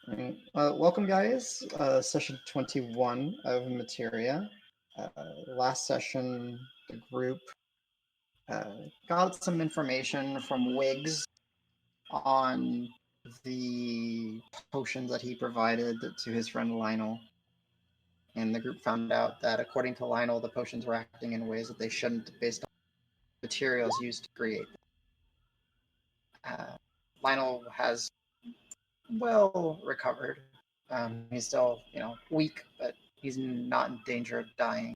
Right. Welcome, guys. Session 21 of Materia. Last session, the group got some information from Wiggs on the potions that he provided to his friend Lionel. And the group found out that, according to Lionel, the potions were acting in ways that they shouldn't based on materials used to create them. Lionel has well recovered. He's still, weak, but he's not in danger of dying.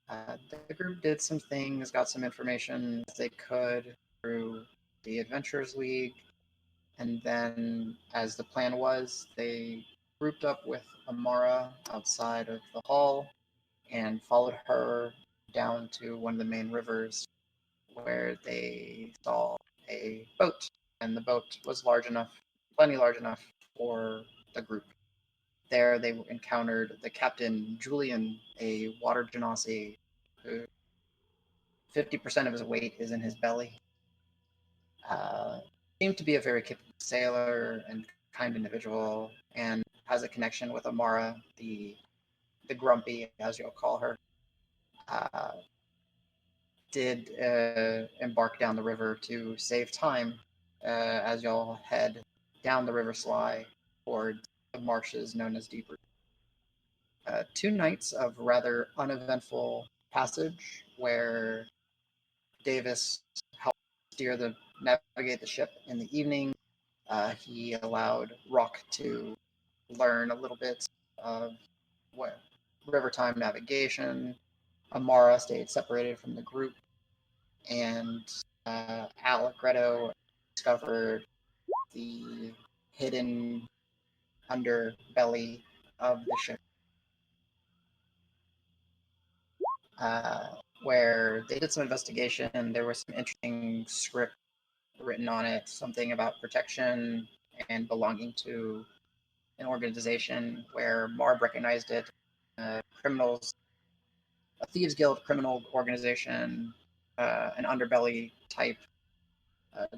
The group did some things, got some information as they could through the Adventurers League, and then, as the plan was, they grouped up with Amara outside of the hall and followed her down to one of the main rivers where they saw a boat, and the boat was large enough, plenty large enough for the group. There they encountered the captain, Julian, a water genasi who 50% of his weight is in his belly. Seemed to be a very capable sailor and kind individual, and has a connection with Amara, the grumpy, as you'll call her. Did embark down the river to save time as y'all head down the river Sly towards the marshes known as Deep Root. 2 nights of rather uneventful passage where Davis helped navigate the ship in the evening. He allowed Roque to learn a little bit of river time navigation. Amara stayed separated from the group, and Allegretto discovered the hidden underbelly of the ship, where they did some investigation, and there was some interesting script written on it, something about protection and belonging to an organization where Marb recognized it, criminals, a thieves guild criminal organization, an underbelly type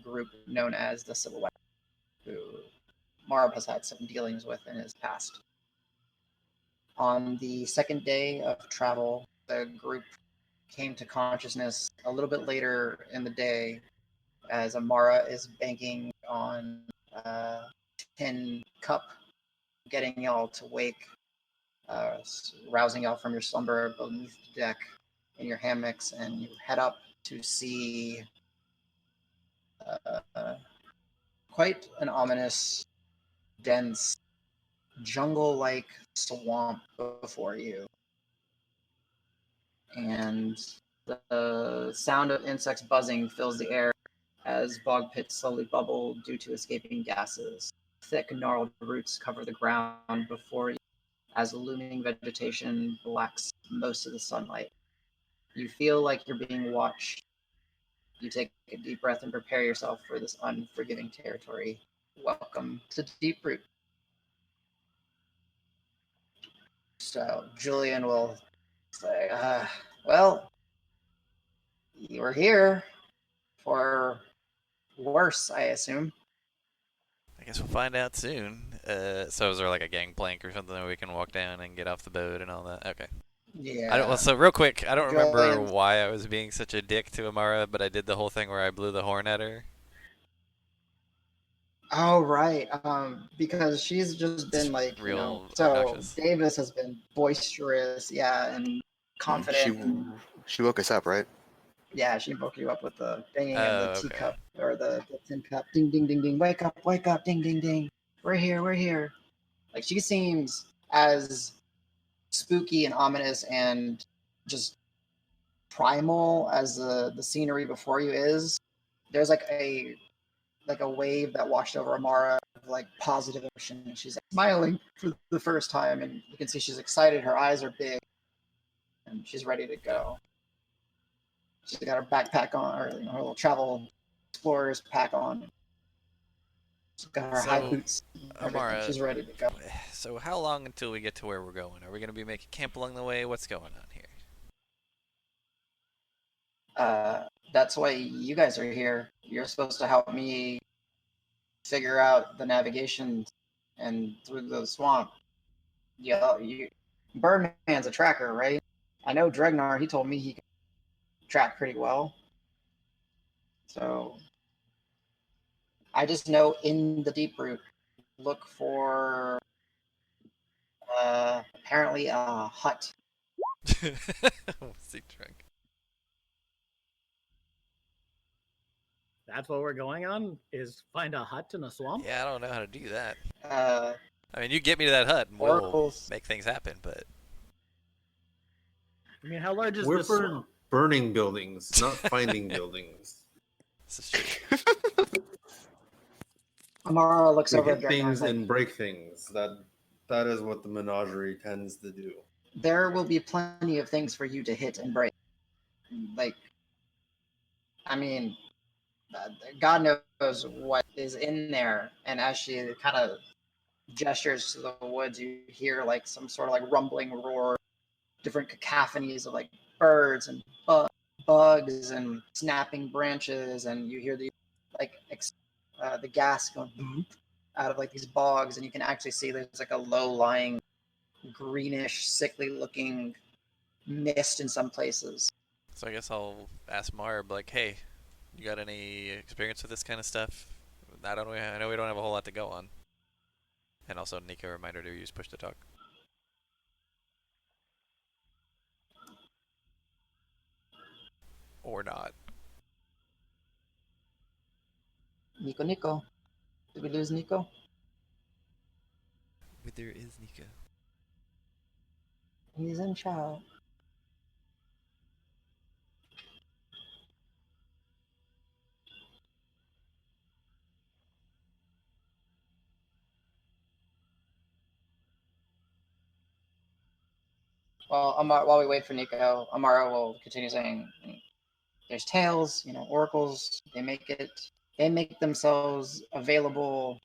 group known as the Silhouette, who Marb has had some dealings with in his past. On the second day of travel, the group came to consciousness a little bit later in the day as Amara is banking on Tin Cup, getting y'all to wake, rousing y'all from your slumber beneath the deck in your hammocks, and you head up to see quite an ominous, dense, jungle-like swamp before you. And the sound of insects buzzing fills the air as bog pits slowly bubble due to escaping gases. Thick, gnarled roots cover the ground before you as looming vegetation blacks most of the sunlight. You feel like you're being watched. You take a deep breath and prepare yourself for this unforgiving territory. Welcome to Deep Root. So Julian will say, well, you were here for worse, I assume. I guess we'll find out soon. So is there like a gangplank or something that we can walk down and get off the boat and all that? Okay. Yeah. So real quick, I don't remember Julian. why I was being such a dick to Amara, but I did the whole thing where I blew the horn at her. Oh, right. Because she's just It's been like, real so obnoxious. Davis has been boisterous, yeah, and She confident, and she woke us up, right? yeah, she woke you up with the banging of the Oh, okay. teacup or the tin cup. Ding, ding, ding, ding. Wake up, ding, ding, ding. We're here, we're here. Like, she seems as spooky and ominous and just primal as the scenery before you is. There's like a wave that washed over Amara of like positive emotion. She's like, smiling for the first time, and you can see she's excited. Her eyes are big, and she's ready to Yeah. go. She's got her backpack on, or her little travel explorer's pack on. She's got her high So, boots, and everything. Amara, She's ready to go. so how long until we get to where we're going? Are we going to be making camp along the way? What's going on here? That's why you guys are here. You're supposed to help me figure out the navigation and through the swamp. Yeah, Birdman's a tracker, right? I know Dregnar. He told me he can track pretty well. So I just know in the deep root, look for apparently a hut. What's he drunk? That's what we're going on, is find a hut in a swamp? Yeah, I don't know how to do that. Uh, I mean, you get me to that hut and we'll Oracles. make things happen, but I mean, how large is We're this for swamp? burning buildings, not finding buildings. this is true. Amara looks We over hit at Dregnar. things Like, and break things. That is what the menagerie tends to do. there will be plenty of things for you to hit and break. Like, I mean, God knows what is in there. And as she kind of gestures to the woods, you hear like some sort of like rumbling roar, different cacophonies of like birds and bugs and snapping branches, and you hear the like the gas going boop out of like these bogs, and you can actually see there's like a low-lying, greenish, sickly-looking mist in some places. So I guess I'll ask Marb, like, hey, you got any experience with this kind of stuff? I know we don't have a whole lot to go on. And also, Nico, a reminder to use push to talk. Or not. Nico. Did we lose Nico? But there is Nico. He's in chat. Well, while we wait for Nico, Amara will continue saying, "There's tales, oracles. They make themselves available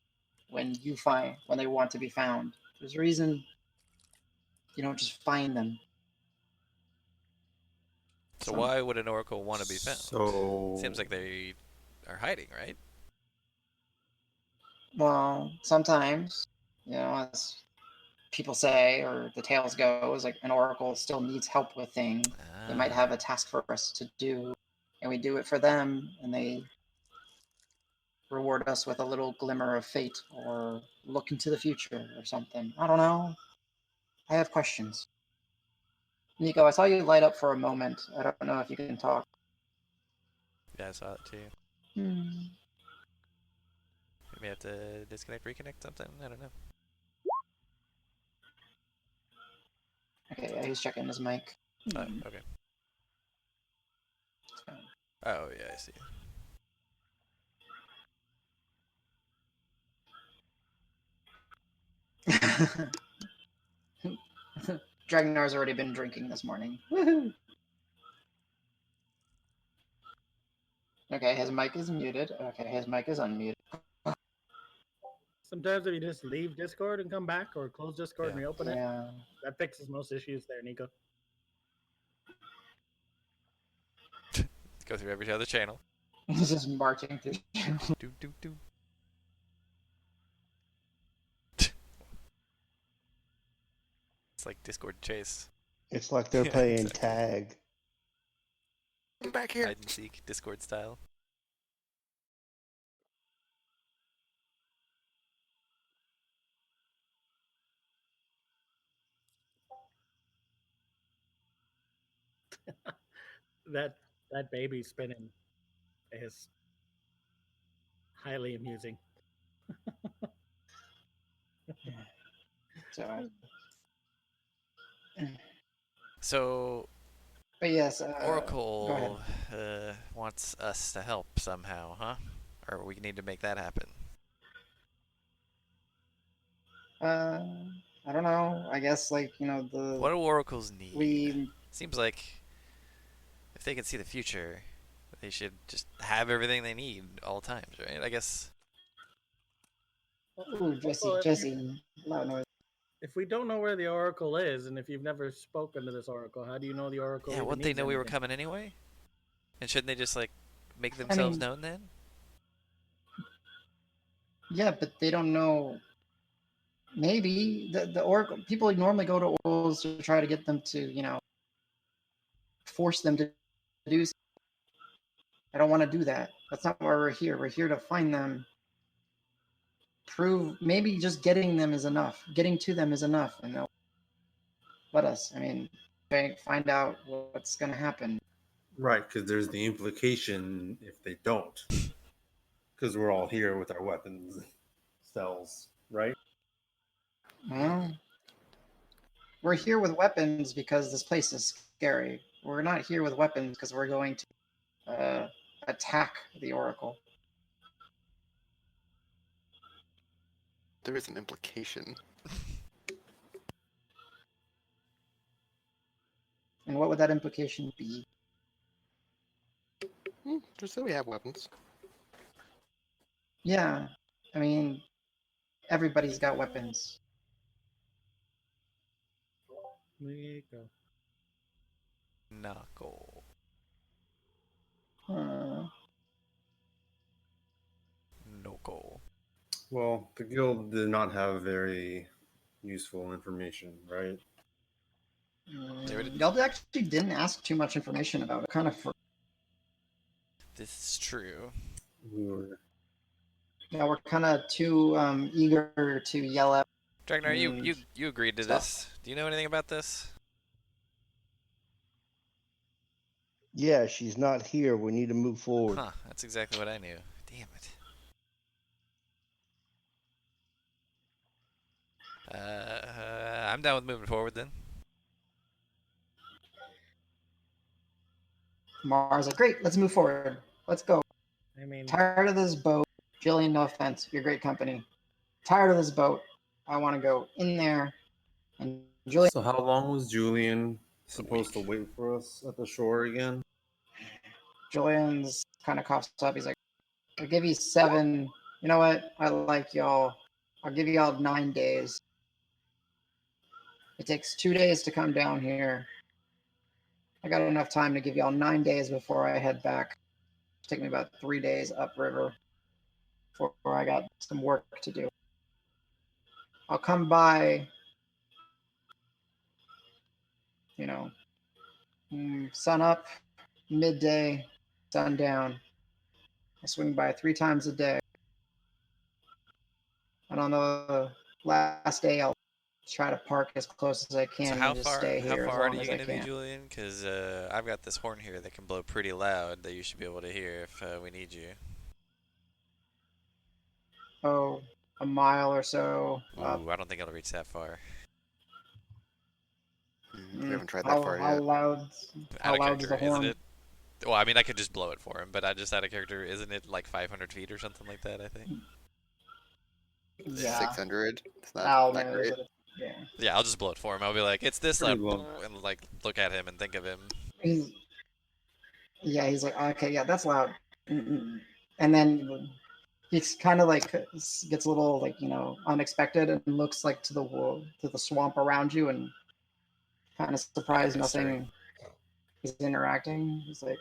when they want to be found. There's a reason you don't just find them." So why would an oracle want to be found? So Seems like they are hiding, right? Well, sometimes, as people say, or the tales go, is like an oracle still needs help with things. They might have a task for us to do, and we do it for them, and they reward us with a little glimmer of fate, or look into the future, or something. I don't know. I have questions. Nico, I saw you light up for a moment. I don't know if you can talk. Yeah, I saw it too. Maybe I have to disconnect, reconnect something? I don't know. Okay, yeah, he's checking his mic. Oh, okay. Oh, yeah, I see. Dragnar's already been drinking this morning. Woohoo! Okay, his mic is muted. Okay, his mic is unmuted. Sometimes if you just leave Discord and come back, or close Discord and reopen it, Yeah. that fixes most issues there, Nico. Go through every other channel. He's just marching through. Do. It's like Discord chase. It's like they're Yeah, playing exactly. tag. Come back here. Hide and seek, Discord style. That baby spinning is highly amusing. So, But yes, Oracle go ahead. wants us to help somehow, huh? Or we need to make that happen. I don't know. I guess What do oracles need? Seems like if they can see the future, they should just have everything they need all times, right? I guess. Ooh, Jesse, loud noise. If we don't know where the Oracle is, and if you've never spoken to this Oracle, how do you know the Oracle? Yeah, wouldn't they know we were coming anyway? And shouldn't they just make themselves known then? Yeah, but they don't know maybe the oracle people normally go to oracles to try to get them to force them to do. I don't want to do that. That's not why we're here. We're here to find them. Prove maybe just getting them is enough. Getting to them is enough, and they'll let us. I mean, find out what's going to happen. Right, because there's the implication if they don't. Because we're all here with our weapons cells, right? Well, we're here with weapons because this place is scary. We're not here with weapons because we're going to attack the oracle. There is an implication. And what would that implication be? Just that we have weapons. Yeah, I mean, everybody's got weapons. Nico. Knuckle. Knuckle. Well, the guild did not have very useful information, right? Y'all actually didn't ask too much information about it. Kind of. This is true. We were. Yeah, we're kind of too eager to yell out. Dregnar, you agreed to this. Do you know anything about this? Yeah, she's not here. We need to move forward. Huh, that's exactly what I knew. Damn it. I'm down with moving forward then. Mars like, great, let's move forward. Let's go. I mean, Tired of this boat. Jillian, no offense, you're great company. Tired of this boat. I want to go in there. And Julian. So how long was Julian supposed to wait for us at the shore again? Julian's kind of coughs up. He's like, I'll give you 7. You know what? I like y'all. I'll give y'all 9 days. It takes 2 days to come down here. I got enough time to give y'all 9 days before I head back. It'll take me about 3 days upriver before I got some work to do. I'll come by, sun up, midday, sundown. I swing by 3 times a day. And on the last day, I'll try to park as close as I can So and just stay here as how far long are as you I going to be, can. Julian? Because I've got this horn here that can blow pretty loud that you should be able to hear if we need you. Oh, a mile or so up. Ooh, I don't think it'll reach that far. We haven't tried that far How yet. loud? How Out of loud is character, the horn? isn't it? Well, I mean, I could just blow it for him, but I just out of character, isn't it like 500 feet or something like that, I think? Yeah. 600. It's not Al that knows great. it. Yeah. Yeah, I'll just blow it for him. I'll be like, it's this Pretty loud, low. and like look at him and think of him. He's like, okay, yeah, that's loud. And then he's kind of like gets a little like unexpected and looks like to the swamp around you and kind of surprised nothing is interacting. He's like,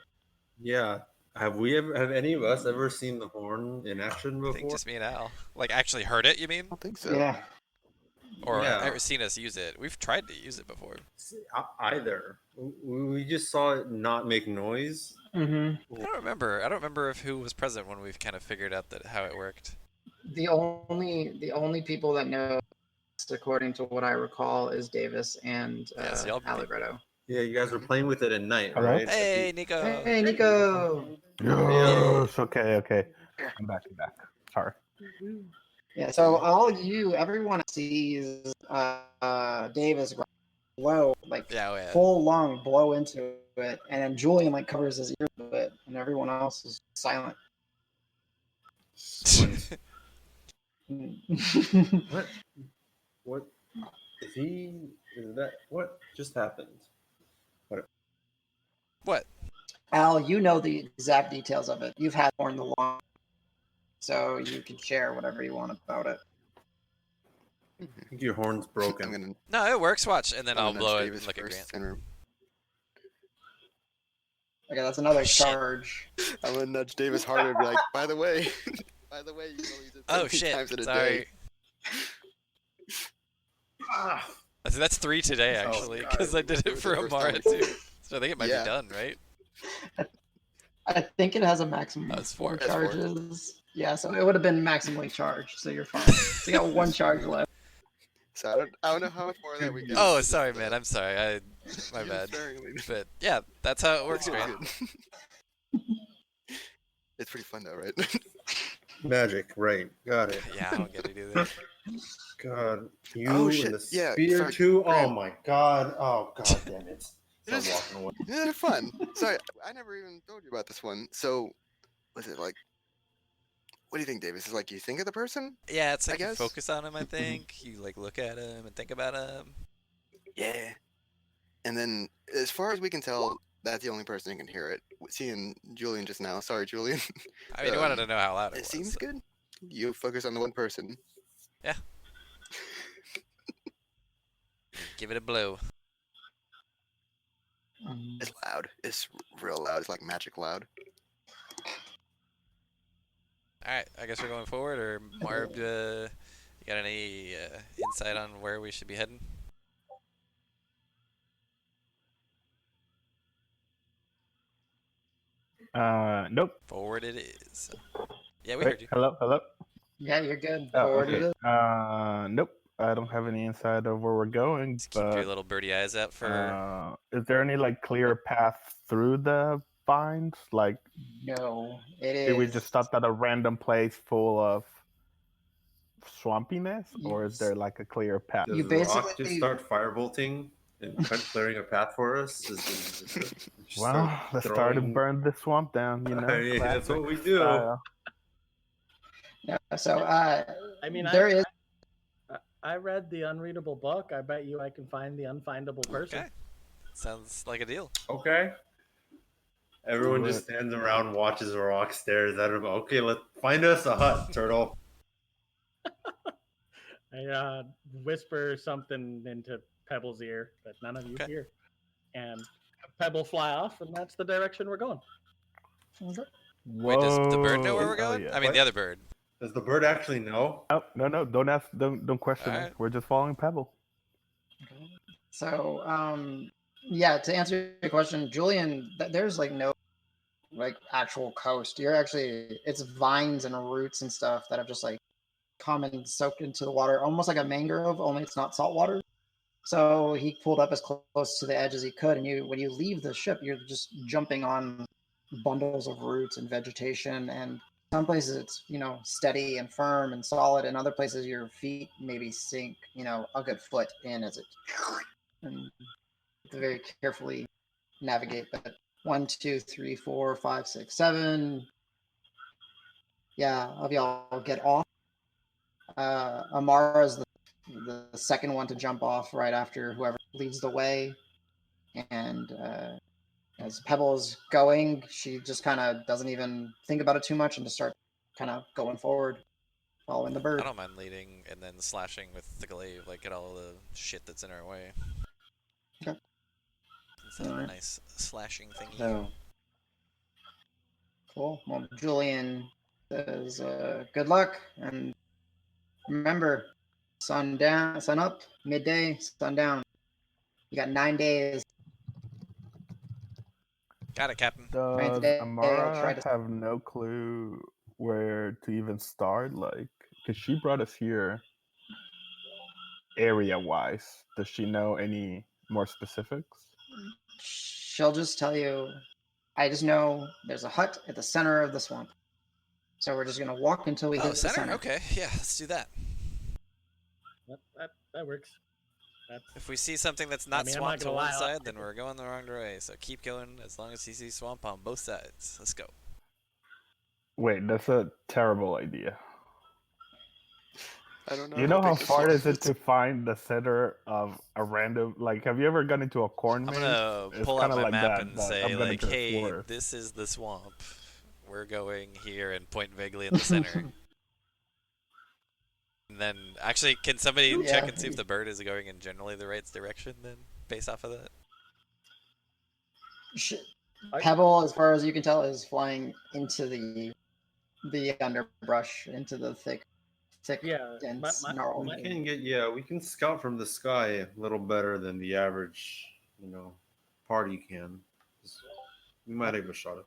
Yeah. Have any of us ever seen the horn in action I before? think just me and Al. Like, actually heard it, you mean? I don't think so. yeah. Or Yeah. ever seen us use it? We've tried to use it before. Either. We just saw it not make noise. mm-hmm. I don't remember if who was present when we've kind of figured out how it worked. The only people that know, according to what I recall, is Davis and Yes, y'all- Allegretto. Yeah, you guys were playing with it at night, Hello? right? Hey, Nico! Hey, Nico. Yes. Okay. I'm back. Sorry. Yeah, so everyone sees Davis blow, like Yeah, oh yeah. full lung blow into it, and then Julian like covers his ears with it, and everyone else is silent. What? What just happened? What? Al, you know the exact details of it. You've had more in the long, so you can share whatever you want about it. I think your horn's I'm broken. gonna, No, it works. Watch, and then I'm I'll gonna blow nudge it Davis and look at first, Grant. and Okay, that's another Shit. charge. I'm gonna nudge Davis harder and be like, by the way, you can only use it so Oh many shit! times in a Sorry. day. So that's 3 today, Oh, actually, God. because I did It it was for the first Amara, time. too. So I think it might Yeah. be done, right? I think it has a maximum Oh, of it's 4 4. That's 4. charges. Yeah, so it would have been maximally charged, so you're fine. So you got 1 charge left. So I don't know how much more of that we got. Oh, It's sorry, just, man. I'm sorry. My you're bad. sparingly. But yeah, that's how it works, It's man. good. It's pretty fun though, right? Magic, right? Got it. Yeah, I don't get it either. God, you Oh, shit. and the Yeah, spear sorry, too. Oh Graham. my God! Oh God, damn it! Start Just- walking away. Yeah, they're fun. Sorry, I never even told you about this one. So, was it like? What do you think, Davis? Is like you think of the person? Yeah, it's I like you guess. focus on him, I think. You like look at him and think about him. Yeah. And then, as far as we can tell, that's the only person who can hear it. Seeing Julian just now. Sorry, Julian. I mean, you wanted to know how loud it It was. seems so- good. You focus on the one person. Give it a blow. It's loud. It's real loud. It's like magic loud. Alright, I guess we're going forward, or Marb, you got any insight on where we should be heading? Nope. Forward it is. Yeah, we Wait, heard you. hello. Yeah, you're good. Oh, Forward it okay. is. Nope. I don't have any insight of where we're going. Just keep But your little birdie eyes out for. is there any like clear path through the vines? Like, No, it did we is. just stop at a random place full of swampiness, or is Yes. there like a clear path? Does You the rock basically- just start firebolting and clearing a path for us? Just Well, start let's start to throwing- burn the swamp down. You know, Yeah, that's what we classic do. style. Yeah, so I mean, there is. I read the unreadable book. I bet you I can find the unfindable person. Okay. Sounds like a deal. Okay. Everyone just stands around, watches a rock, stares at him. Okay, let's find us a hut, Turtle. I whisper something into Pebble's ear that none of you Okay. hear, and Pebble fly off, and that's the direction we're going. Wait, does the bird know where we're Oh, going? yeah. I mean, the other bird. Does the bird actually know? Oh, no, don't ask, don't question Alright. us. We're just following Pebble. So, yeah, to answer your question, Julian, there's like no like actual coast. You're actually, it's vines and roots and stuff that have just like come and soaked into the water, almost like a mangrove, only it's not salt water. So he pulled up as close to the edge as he could, and when you leave the ship, you're just jumping on bundles of roots and vegetation, and some places it's steady and firm and solid, and other places your feet maybe sink a good foot in as it, and you have to very carefully navigate. But 1, 2, 3, 4, 5, 6, 7, of y'all get off. Amara's the second one to jump off right after whoever leads the way, and as Pebble's going, she just kind of doesn't even think about it too much and just start kind of going forward, following the bird. I don't mind leading and then slashing with the glaive, like get all the shit that's in our way. Okay. Instead of a Alright. nice slashing thingy. So, cool. Well, Julian says, good luck, and remember, sun up, midday, sun down. You got 9 days. Got it, Captain. Right, Does today I'll Amara try to- have no clue where to even start? Like, because she brought us here area-wise. Does she know any more specifics? She'll just tell you, I just know there's a hut at the center of the swamp. So we're just going to walk until we Oh, hit the center? center. Okay, yeah, let's do that. That works. If we see something that's not mean, I'm swamp not to gonna one lie, side, then we're going the wrong way. So keep going as long as you see swamp on both sides. Let's go. Wait, that's a terrible idea. I don't know. You know how big this hard swamp is it to find the center of a random? Like, have you ever gone into a corn I'm maze? gonna It's pull out kinda my like map that, and but say, I'm gonna like, guess hey, worse. this is the swamp. We're going here and point vaguely in the center. And then, actually, can somebody Yeah. check and see if the bird is going in generally the right direction then, based off of that? Pebble, as far as you can tell, is flying into the underbrush, into the thick thick, Yeah, dense, my- gnarled. We can scout from the sky a little better than the average, party can. We might have a shot at.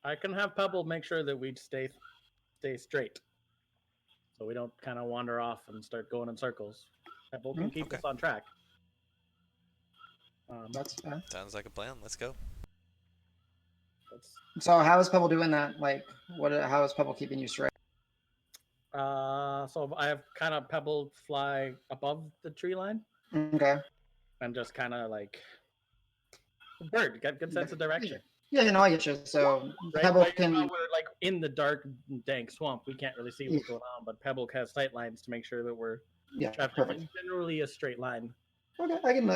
I can have Pebble make sure that we stay straight, so we don't kind of wander off and start going in circles. Pebble can keep Okay. us on track. That's fair. Sounds like a plan. Let's go. So how is Pebble doing that? Like, how is Pebble keeping you straight? So I have kind of Pebble fly above the tree line Okay. and just kind of like bird, got good sense of direction. Yeah, no, I get you. So Right? Pebble We're can. like in the dark, dank swamp. We can't really see what's going on, but Pebble has sight lines to make sure that we're Yeah, traveling perfect. in generally a straight line. Okay, I can.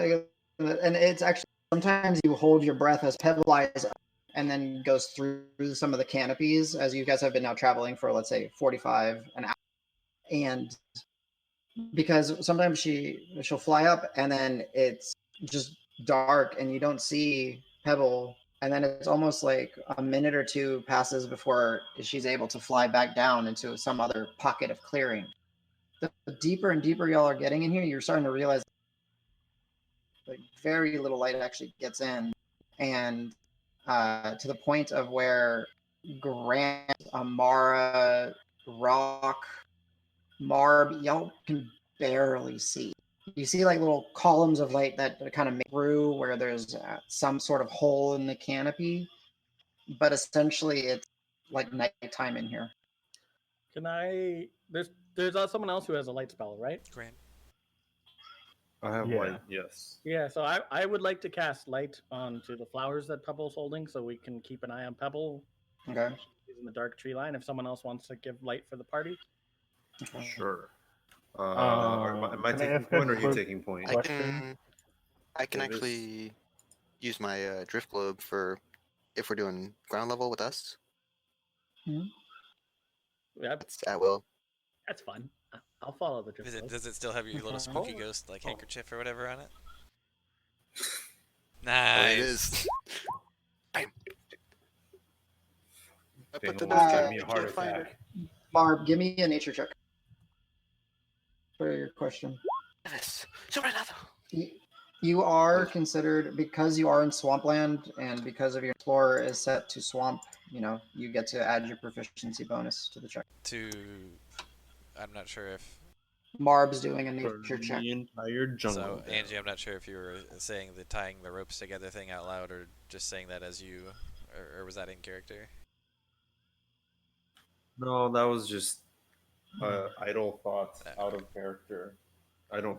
And it's actually sometimes you hold your breath as Pebble flies up and then goes through some of the canopies as you guys have been now traveling for, let's say, 45 an hour. And because sometimes she'll fly up and then it's just dark and you don't see Pebble, and then it's almost like a minute or two passes before she's able to fly back down into some other pocket of clearing. The deeper and deeper y'all are getting in here, you're starting to realize like very little light actually gets in, and to the point of where Grant, Amara, Roque, Marb, y'all can barely see. You see like little columns of light that kind of make through where there's some sort of hole in the canopy, but essentially it's like nighttime in here. Can I? There's someone else who has a light spell, right? Grant. I have Yeah. light, yes. Yeah. So I would like to cast light onto the flowers that Pebble's holding, so we can keep an eye on Pebble. Okay. She's in the dark tree line. If someone else wants to give light for the party, Sure. Am I Can I taking ask a point or are you quick taking point? question? I can It is- actually use my drift globe for if we're doing ground level with us. yeah, That's at will. that's fun. I'll follow the drift. Does it still have your little Okay. spooky ghost like handkerchief or whatever on it? Oh, Nice. it is. Bam. I put the Dang, note almost down. gave me a You heart can't find attack. Marb, give me a nature check for your question. Yes. Sobrenado. You are considered, because you are in swampland and because of your explorer is set to swamp, you get to add your proficiency bonus to the check. I'm not sure if. Marb's doing a For nature check. the entire jungle. So, down. Angie, I'm not sure if you were saying the tying the ropes together thing out loud or just saying that as you. Or was that in character? No, that was just idle thoughts out of character. I don't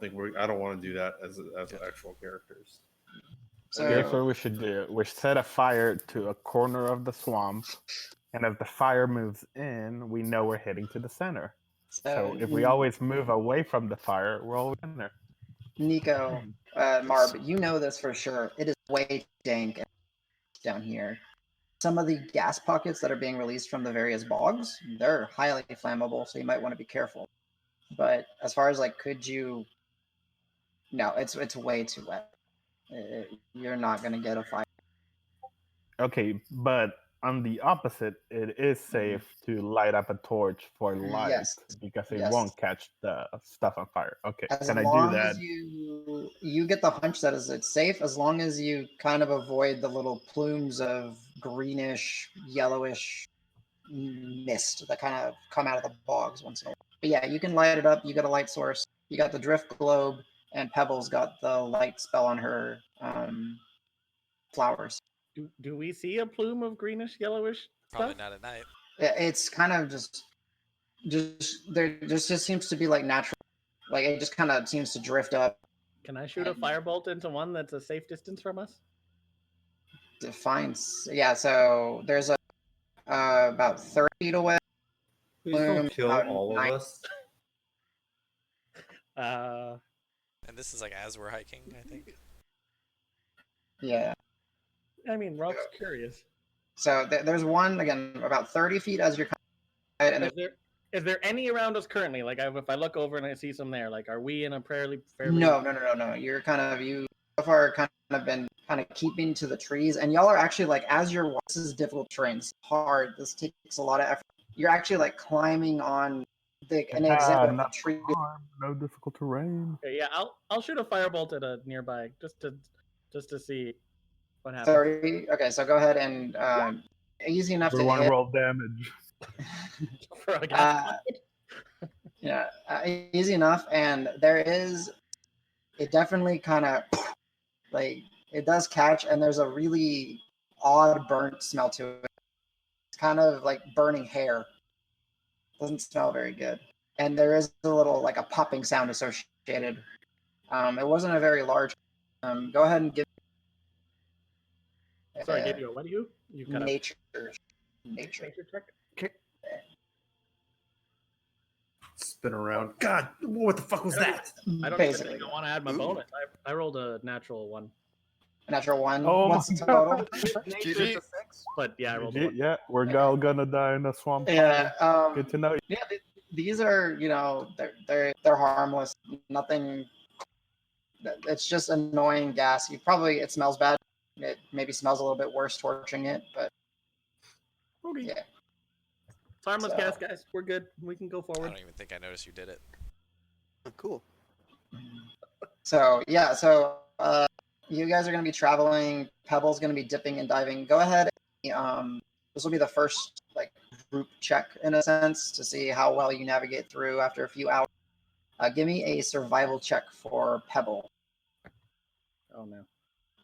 want to do that as actual characters. So Here's what we should do. We set a fire to a corner of the swamp, and if the fire moves in, we know we're heading to the center. So if we always move away from the fire, we're always in there. Nico, Marb, you know this for sure. It is way dank down here. Some of the gas pockets that are being released from the various bogs, they're highly flammable, so you might want to be careful. But as far as could you? No, it's way too wet. You're not gonna get a fire. Okay, but on the opposite, it is safe to light up a torch for light Yes. because it Yes. won't catch the stuff on fire. Okay, As can I do long that? as you get the hunch that it's safe, as long as you kind of avoid the little plumes of greenish, yellowish mist that kind of come out of the bogs once in a while. But yeah, you can light it up. You got a light source. You got the drift globe, and Pebble's got the light spell on her flowers. Do we see a plume of greenish, yellowish Probably stuff? not at night. It's kind of just there just seems to be natural, it just kind of seems to drift up. Can I shoot a firebolt into one that's a safe distance from us? Defines, yeah. So there's a about 30 feet away. Please don't kill about all of 9. us. And this is as we're hiking, I think. Yeah. I mean, Roque's curious. So there's one again about 30 feet as you're coming. And Is there any around us currently? If I look over and I see some there, are we in a fairly? No. You're you so far kind of been kind of keeping to the trees, and y'all are actually as you're. This is difficult terrain. It's hard. This takes a lot of effort. You're actually climbing on an example of the not tree. harm, no difficult terrain. Okay, yeah, I'll shoot a firebolt at a nearby just to see what happens. 30. Okay, so go ahead and easy enough to Everyone hit. roll damage. For a gas Yeah, easy enough. And it definitely kind of like it does catch, and there's a really odd burnt smell to it. It's kind of like burning hair. Doesn't smell very good, and there is a little like a popping sound associated. It wasn't a very large. Go ahead and give. Sorry, give you a what? You cut nature. nature check. Okay. Spin around. God, what the fuck was that? I don't even think I want to add my bonus. I rolled a natural one. A natural one. Oh What's my the total? GG. But yeah, I rolled a one. Yeah, we're all gonna die in a swamp. Yeah. Good to know. Yeah, these are they're harmless. Nothing. It's just annoying gas. It smells bad. It maybe smells a little bit worse torching it, but Okay. yeah. It's harmless So- gas, guys. We're good. We can go I forward. don't even think I noticed you did it. Oh, cool. So yeah, you guys are going to be traveling. Pebble's going to be dipping and diving. Go ahead. This will be the first like group check in a sense to see how well you navigate through after a few hours. Give me a survival check for Pebble. Oh no.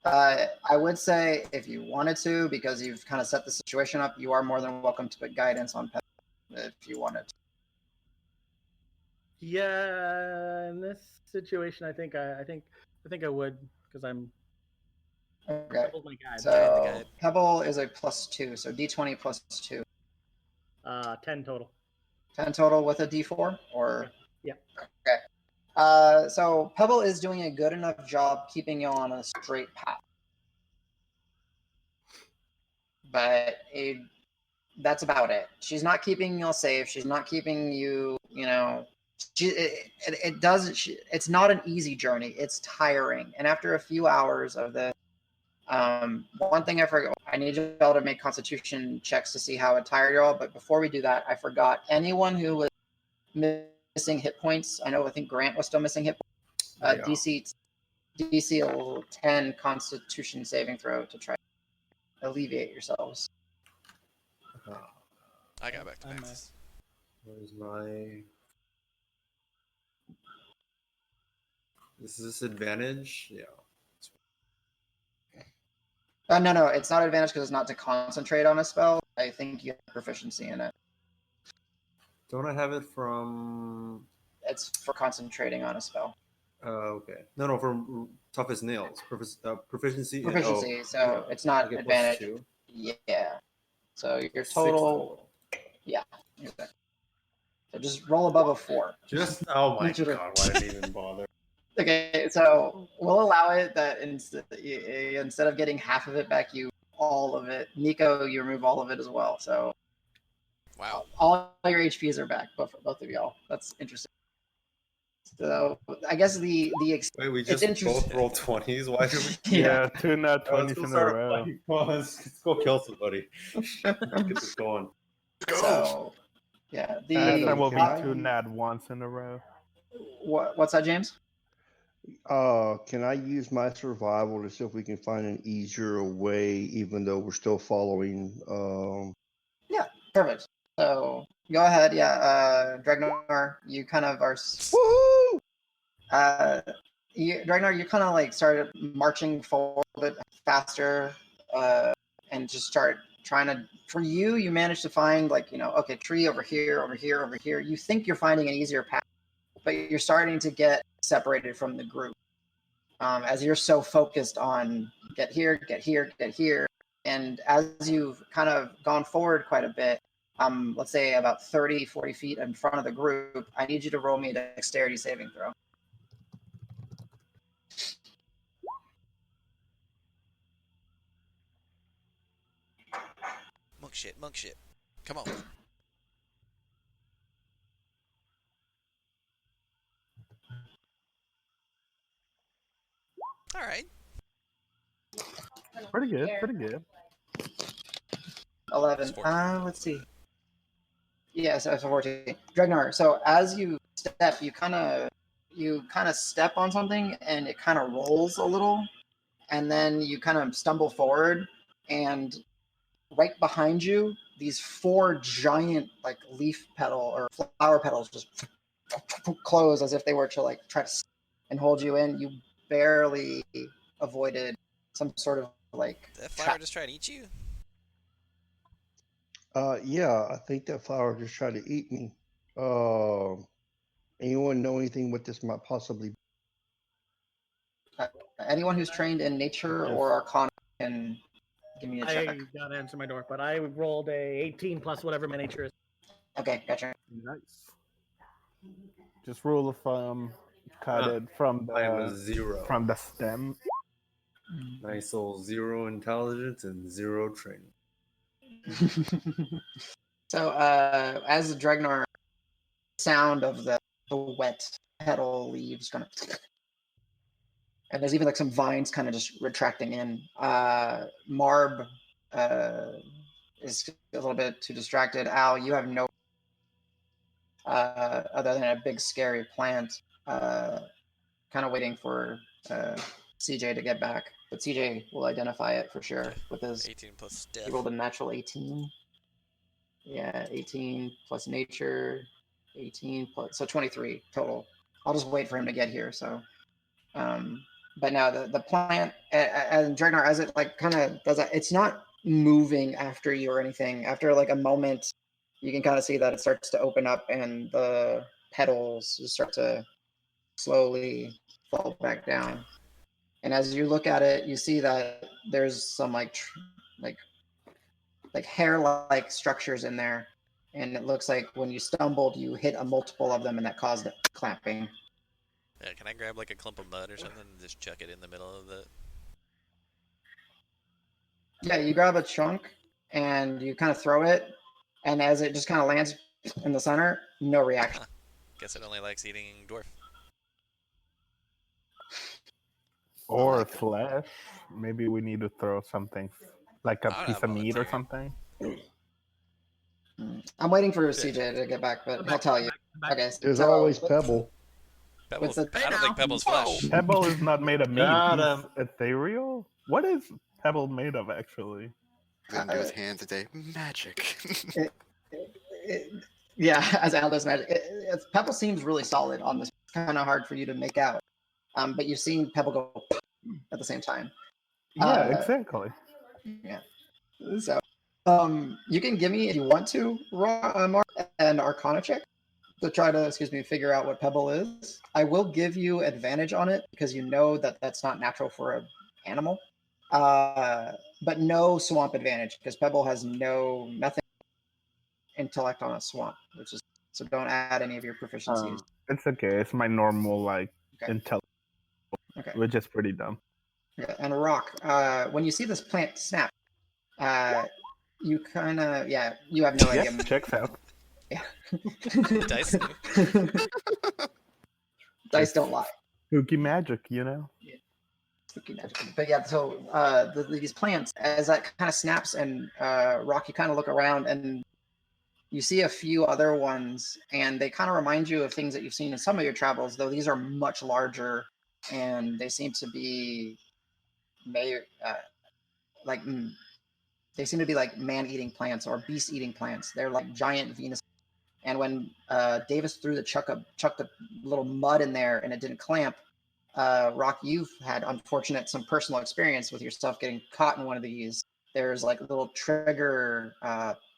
I would say if you wanted to, because you've kind of set the situation up, you are more than welcome to put guidance on Pebble if you wanted. Yeah, in this situation, I think I would because I'm Okay. Pebble's my guide. So guide. Pebble is a +2, so D20 +2. 10 total. 10 total with a D4, or Yeah. Okay. So Pebble is doing a good enough job keeping you on a straight path, but that's about it. She's not keeping you safe. She's not keeping you. It's not an easy journey. It's tiring, and after a few hours of this, one thing I forgot. I need you all to make Constitution checks to see how tired you're all. But before we do that, I forgot anyone who was missing hit points. I think Grant was still missing hit points. DC 10 Constitution saving throw to try to alleviate yourselves. I got back to I'm Max's. Where's my... Is this advantage? Yeah. No, it's not advantage because it's not to concentrate on a spell. I think you have proficiency in it. Don't I have it from... It's for concentrating on a spell. Okay. No, from tough as nails. Proficiency. Proficiency, so yeah. it's not I get advantage. +2. Yeah. So your 6 total. Yeah. Okay. So just roll above a 4. Just, oh my Need you to- god, why did I even bother? Okay, so we'll allow it that instead of getting half of it back, you all of it. Nico, you remove all of it as well. So Wow. all your HPs are back, both of y'all. That's interesting. So I guess Wait, we it's just both interesting. rolled 20s? Why did we... Yeah, 2 nat 20s Let's go in a start a row. fight. Come on, let's go kill somebody. Get this going. So yeah, Next time will be the 2 nat 1s in a row. what's that, James? Can I use my survival to see if we can find an easier way, even though we're still following? Perfect. So go ahead. Yeah, Dregnar, you kind of are. Woohoo! Dregnar, you kind of like started marching forward a bit faster, and just start trying to. For you, you managed to find okay, tree over here, over here, over here. You think you're finding an easier path, but you're starting to get separated from the group as you're so focused on get here, get here, get here. And as you've kind of gone forward quite a bit, let's say about 30, 40 feet in front of the group, I need you to roll me a dexterity saving throw. Monk shit. Come on. All right. Pretty good, pretty good. 11. It's 14. Let's see. Yeah, so 14. Dregnar, so as you step, you kind of step on something and it kind of rolls a little, and then you kind of stumble forward, and right behind you, these 4 giant like leaf petal or flower petals just close as if they were to like try to and hold you in. You barely avoided some sort of like That flower just trying to eat you? Yeah, I think that flower just tried to eat me. Anyone know anything what this might possibly be? anyone who's trained in nature or arcana can give me a check. I gotta answer my door, but I rolled a 18 plus whatever my nature is. Okay, gotcha. Nice. Just rule of thumb, cut it from I am a the 0. from the stem. Nice old 0 intelligence and 0 training. So, as the Dregnar, sound of the wet petal leaves kind of, and there's even like some vines kind of just retracting in. Marb is a little bit too distracted. Al, you have no other than a big scary plant. Kind of waiting for CJ to get back, but CJ will identify it for sure with his. 18 plus stealth. He rolled a natural 18. Yeah, 18 plus nature, 18 plus, so 23 total. I'll just wait for him to get here. So, but now the plant and Dregnar, as it like kind of does that, it's not moving after you or anything. After like a moment, you can kind of see that it starts to open up and the petals just start to slowly fall back down. And as you look at it, you see that there's some like hair-like structures in there, and it looks like when you stumbled, you hit a multiple of them, and that caused clamping. Yeah, can I grab like a clump of mud or something and just chuck it in the middle of the... Yeah, you grab a chunk, and you kind of throw it, and as it just kind of lands in the center, no reaction. Guess it only likes eating dwarf. Or flesh. Maybe we need to throw something like a I don't piece have of much meat or here. something. I'm waiting for CJ to get back, but he'll tell you. Okay, There's so always Pebble. Pebble, What's the- I don't think Pebble's flesh. Pebble is not made of meat. Got He's ethereal? What is Pebble made of, actually? He's gonna do his hands and say, magic. Yeah, as Aldo's magic. Pebble seems really solid on this. It's kind of hard for you to make out. But you've seen Pebble go at the same time. Yeah, exactly. Yeah. So, you can give me, if you want to, Mark, an Arcana check to try to, figure out what Pebble is. I will give you advantage on it because you know that that's not natural for an animal. But no swamp advantage because Pebble has nothing intellect on a swamp, which is, so don't add any of your proficiencies. It's okay. It's my normal, like, Okay. intelligence, Okay. which is pretty dumb. Yeah, and Roque, when you see this plant snap, you kind of, you have no idea. Yes, checks out. Yeah. Dice do. Dice don't lie. Spooky magic, you know? Spooky magic. But yeah, so these plants, as that kind of snaps, and Roque, you kind of look around and you see a few other ones, and they kind of remind you of things that you've seen in some of your travels, though these are much larger, and they seem to be they seem to be like man-eating plants or beast-eating plants. They're like giant Venus. And when Davis threw chucked the little mud in there and it didn't clamp, Roque, you've had some personal experience with yourself getting caught in one of these. There's like little trigger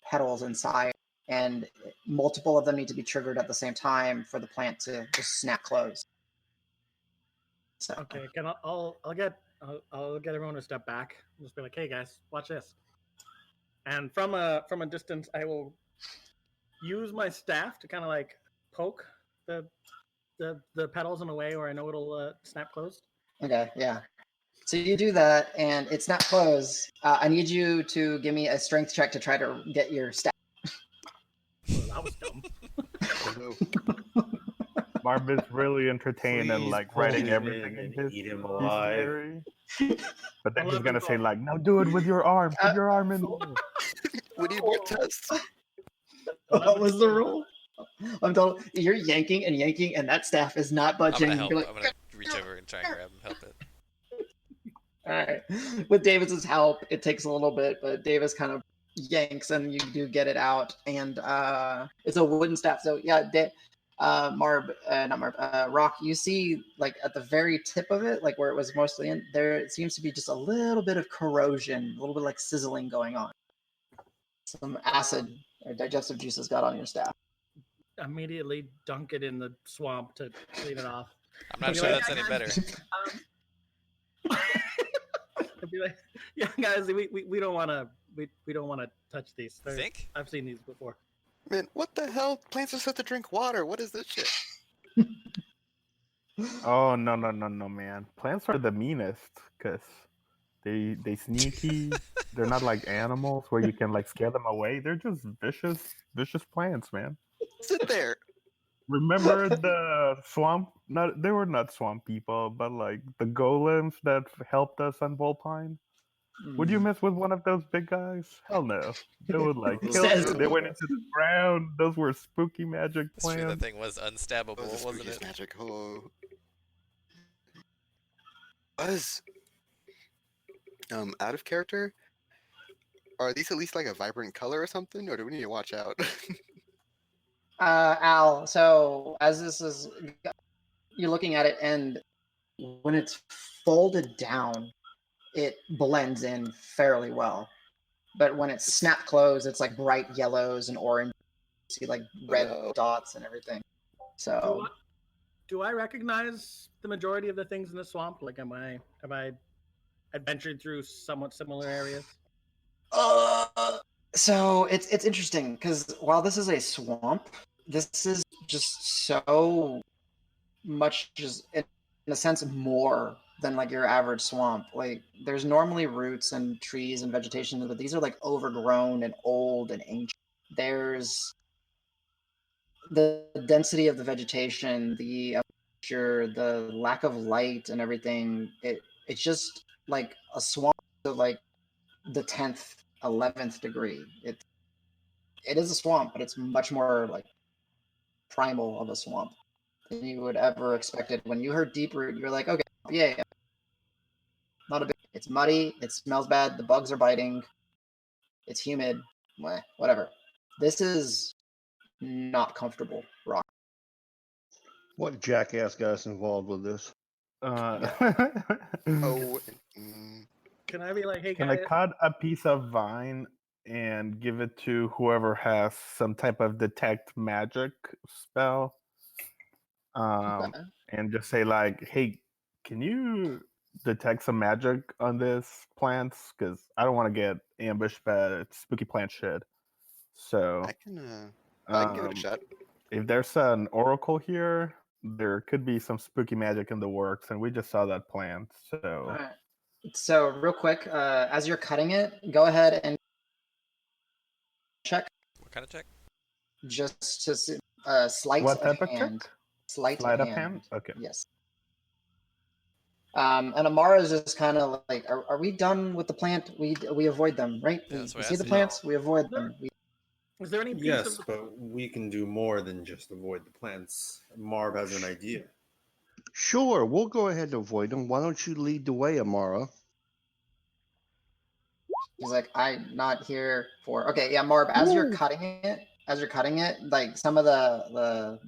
petals inside, and multiple of them need to be triggered at the same time for the plant to just snap closed. So. Okay, I'll get everyone to step back. I'll just be like, hey guys, watch this. And from a distance, I will use my staff to kind of like poke the petals in a way where I know it'll snap closed. Okay, yeah. So you do that, and it snaps closed. I need you to give me a strength check to try to get your staff. Oh, that was dumb. Marb is really entertained and Please like pull writing him everything in in and his eat him alive. diary. But then he's 11 gonna say gold. like, "Now do it with your arm. Put your arm in." We need more tests. What was the rule? I'm told you're yanking, and that staff is not I'm budging. gonna help. You're like, I'm gonna reach over and try and grab him. Help it. all right. With Davis's help, it takes a little bit, but Davis kind of yanks, and you do get it out. And it's a wooden staff. So yeah, Marb, not Marb, Roque. You see, like at the very tip of it, like where it was mostly in there, it seems to be just a little bit of corrosion, a little bit like sizzling going on. Some acid or digestive juices got on your staff. Immediately dunk it in the swamp to clean it off. I'm not Be sure like, that's any better. I'd be like, yeah, guys, we don't want to touch these. Think? I've seen these before. Man, what the hell? Plants are supposed to drink water. What is this shit? Oh no, man! Plants are the meanest because they sneaky. They're not like animals where you can like scare them away. They're just vicious plants, man. Sit there. Remember the swamp? They were not swamp people, but like the golems that helped us on Volpine. Would you mess with one of those big guys? Hell no. They would like kill you. They went into the ground. Those were spooky magic It's true, that plants. thing was unstabbable, Oh, the wasn't spookiest it? magic. Oh. Buzz. Out of character? Are these at least like a vibrant color or something, or do we need to watch out? Al, so as this is, you're looking at it, and when it's folded down, it blends in fairly well. But when it's snapped closed, it's like bright yellows and orange. You see like red dots and everything. So, do I recognize the majority of the things in the swamp? Like, have I adventured through somewhat similar areas? So it's interesting because while this is a swamp, this is just so much, just in a sense, more than like your average swamp. Like there's normally roots and trees and vegetation, but these are like overgrown and old and ancient. There's the density of the vegetation, the the lack of light and everything. It's just like a swamp of like the 10th, 11th degree. It is a swamp, but it's much more like primal of a swamp than you would ever expect it. When you heard deep root, you're like, okay, yeah. Not a big. It's muddy. It smells bad. The bugs are biting. It's humid. Whatever. This is not comfortable, Roque. What jackass got us involved with this? Oh. Can I be like, hey, Can I guys? cut a piece of vine and give it to whoever has some type of detect magic spell? And just say like, hey, can you detect some magic on this plants? Because I don't want to get ambushed by spooky plant shit. So I can give it a shot. if there's an oracle here, there could be some spooky magic in the works, and we just saw that plant. So All right. So real quick, as you're cutting it, go ahead and check. What kind of check? Just to see, sleight what of type of hand. check? Sleight Sleight of of hand? Okay. Yes. And Amara's just kind of like, are we done with the plant? We avoid them, right? Yeah, we that's what I see the asked. plants, we avoid them. Is there any piece Yes, of the but we can do more than just avoid the plants. Marb has an idea. Sure, we'll go ahead and avoid them. Why don't you lead the way, Amara? He's like, I'm not here for. Okay, yeah, Marb. As you're cutting it, like some of the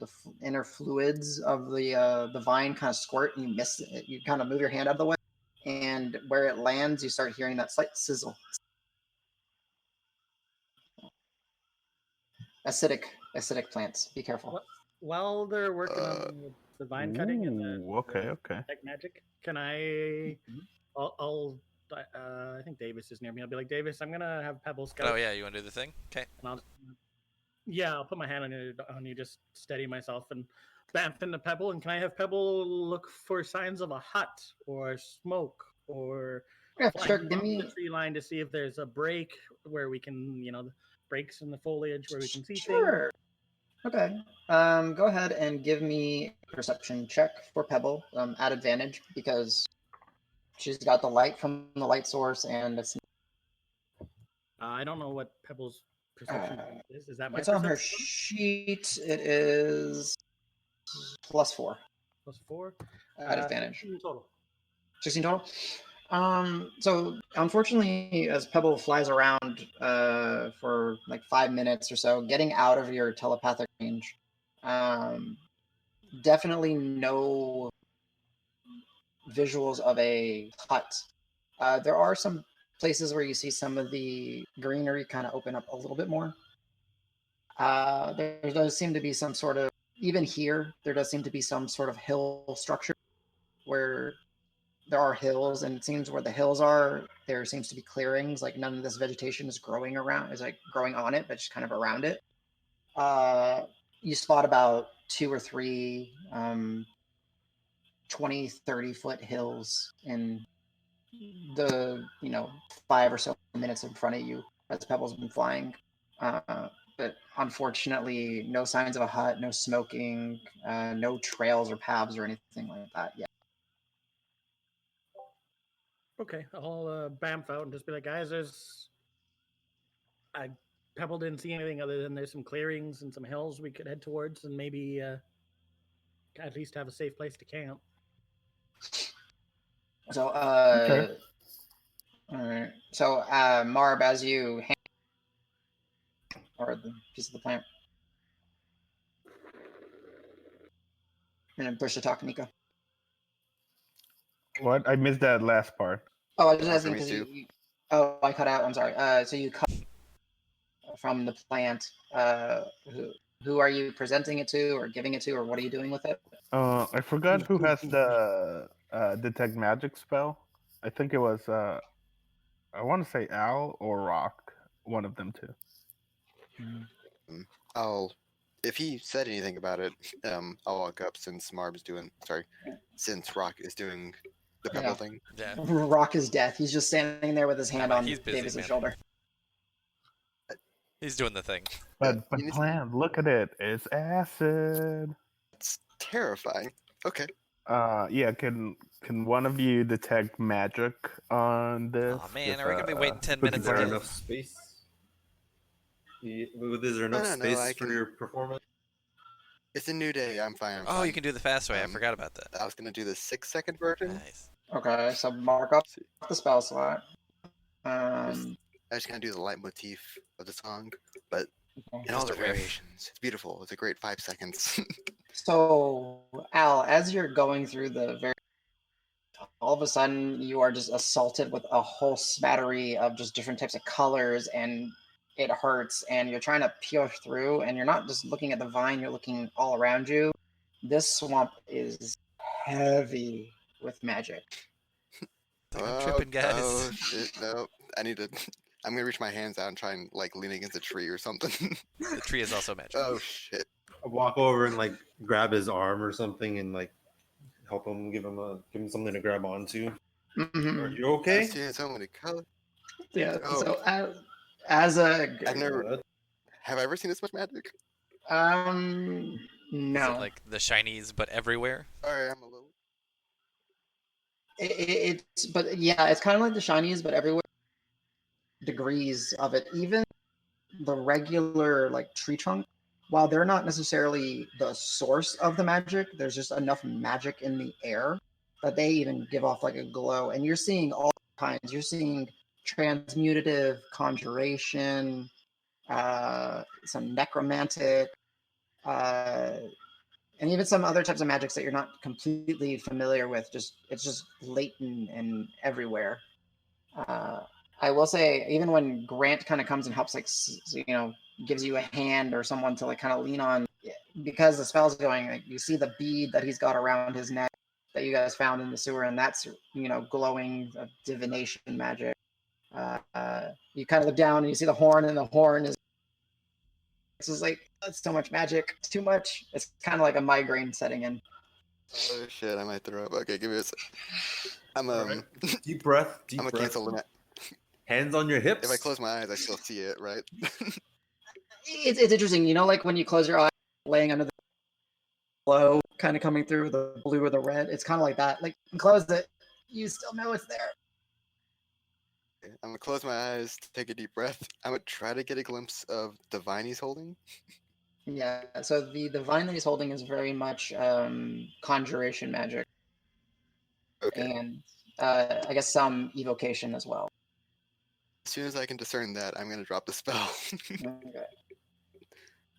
inner fluids of the vine kind of squirt, and you miss it. You kind of move your hand out of the way, and where it lands, you start hearing that slight sizzle. Acidic plants. Be careful. while they're working on the vine cutting and the okay. detect magic, can I? I think Davis is near me. I'll be like, Davis, I'm gonna have Pebble scout. Oh yeah, you want to do the thing? Okay. And I'll put my hand on you, just steady myself and bamf into Pebble. And can I have Pebble look for signs of a hut or smoke or Yeah, flying sure. along Give me. the tree line to see if there's a break where we can, breaks in the foliage where we can see things? Sure. Okay. Go ahead and give me a perception check for Pebble at advantage because she's got the light from the light source and it's. I don't know what Pebble's perception is that my It's on her perception? sheet. It is +4 Plus 4. at advantage. 16 total. 16 total. So unfortunately, as Pebble flies around for like 5 minutes or so, getting out of your telepathic range, definitely no visuals of a hut. There are some places where you see some of the greenery kind of open up a little bit more. There does seem to be some sort of, even here, there does seem to be some sort of hill structure where there are hills, and it seems where the hills are, there seems to be clearings. Like none of this vegetation is growing around, is like growing on it, but just kind of around it. You spot about 2 or 3 20, 30-foot hills in the 5 or so minutes in front of you as Pebble's been flying. But unfortunately, no signs of a hut, no smoking, no trails or paths or anything like that yet. Okay, I'll bamf out and just be like, guys, Pebble didn't see anything other than there's some clearings and some hills we could head towards, and maybe at least have a safe place to camp. So, Okay. all right. So, Marb, as you hand or the piece of the plant, and then push to talk to Nico. What? I missed that last part. Oh, I was just For asking me because too. oh, I cut out. I'm sorry. So you cut from the plant. Who are you presenting it to, or giving it to, or what are you doing with it? I forgot who has the detect magic spell. I think it was I want to say Al or Rock, one of them two. If he said anything about it, I'll walk up since since Rock is doing the pebble thing. Yeah. Rock is death. He's just standing there with his hand on He's busy, Davis's man. shoulder. He's doing the thing. But you need- plan, look at it. It's acid. It's terrifying. Okay. Yeah. Can one of you detect magic on this? Oh man, Just, are we gonna be waiting 10 quick minutes Is there again? enough space? Is there enough No, space I for can- your performance? It's a new day. I'm fine. Oh, you can do the fast way. I Um, forgot about that. I was gonna do the 6-second version. Nice. Okay, so mark up the spell slot. I'm just gonna do the leitmotif of the song, but in all Just the a riff. variations. It's beautiful. It's a great 5 seconds. So, Al, as you're going through the very, all of a sudden you are just assaulted with a whole smattery of just different types of colors, and it hurts, and you're trying to peel through, and you're not just looking at the vine, you're looking all around you. This swamp is heavy with magic. I'm tripping, guys. Oh shit! No, I need to. I'm gonna reach my hands out and try and like lean against a tree or something. The tree is also magic. Oh shit! I walk over and like grab his arm or something and like help him, give him something to grab onto. Mhm. Are you okay? I've seen so many colors. Yeah. Oh. So as a I've never. Have I ever seen this much magic? no. Is it like the shinies but everywhere? Sorry, I'm a little. It's but yeah, it's kind of like the shinies, but everywhere. Degrees of it, even the regular like tree trunk, while they're not necessarily the source of the magic, there's just enough magic in the air that they even give off like a glow. And you're seeing all kinds. You're seeing transmutative, conjuration, some necromantic, and even some other types of magics that you're not completely familiar with. It's just latent and everywhere. I will say, even when Grant kind of comes and helps, like, gives you a hand or someone to like kind of lean on, because the spell's going, like, you see the bead that he's got around his neck that you guys found in the sewer, and that's glowing of divination magic. You kind of look down and you see the horn, and the horn is just like, that's so much magic. It's too much. It's kind of like a migraine setting in. Oh shit! I might throw up. Okay, give me a sec. I'm Alright. Deep breath. Deep I'm gonna breath. cancel the. Hands on your hips. If I close my eyes, I still see it, right? It's interesting, like when you close your eyes, laying under the glow, kind of coming through the blue or the red. It's kind of like that. Like, you close it, you still know it's there. I'm gonna close my eyes, take a deep breath. I'm gonna try to get a glimpse of the vine he's holding. Yeah, so the vine that he's holding is very much conjuration magic, Okay. and I guess some evocation as well. As soon as I can discern that, I'm gonna drop the spell. Okay.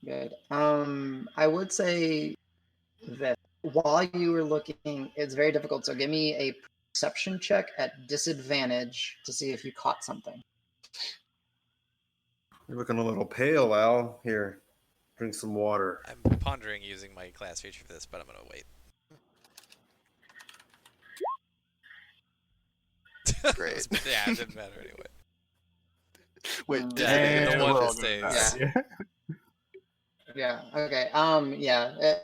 Good. I would say that while you were looking, it's very difficult. So give me a perception check at disadvantage to see if you caught something. You're looking a little pale, Al. Here, drink some water. I'm pondering using my class feature for this, but I'm gonna wait. Great. Yeah, it didn't matter anyway. Wait, Yeah, And the one we're that all gonna stays. die. Yeah. Okay. Yeah.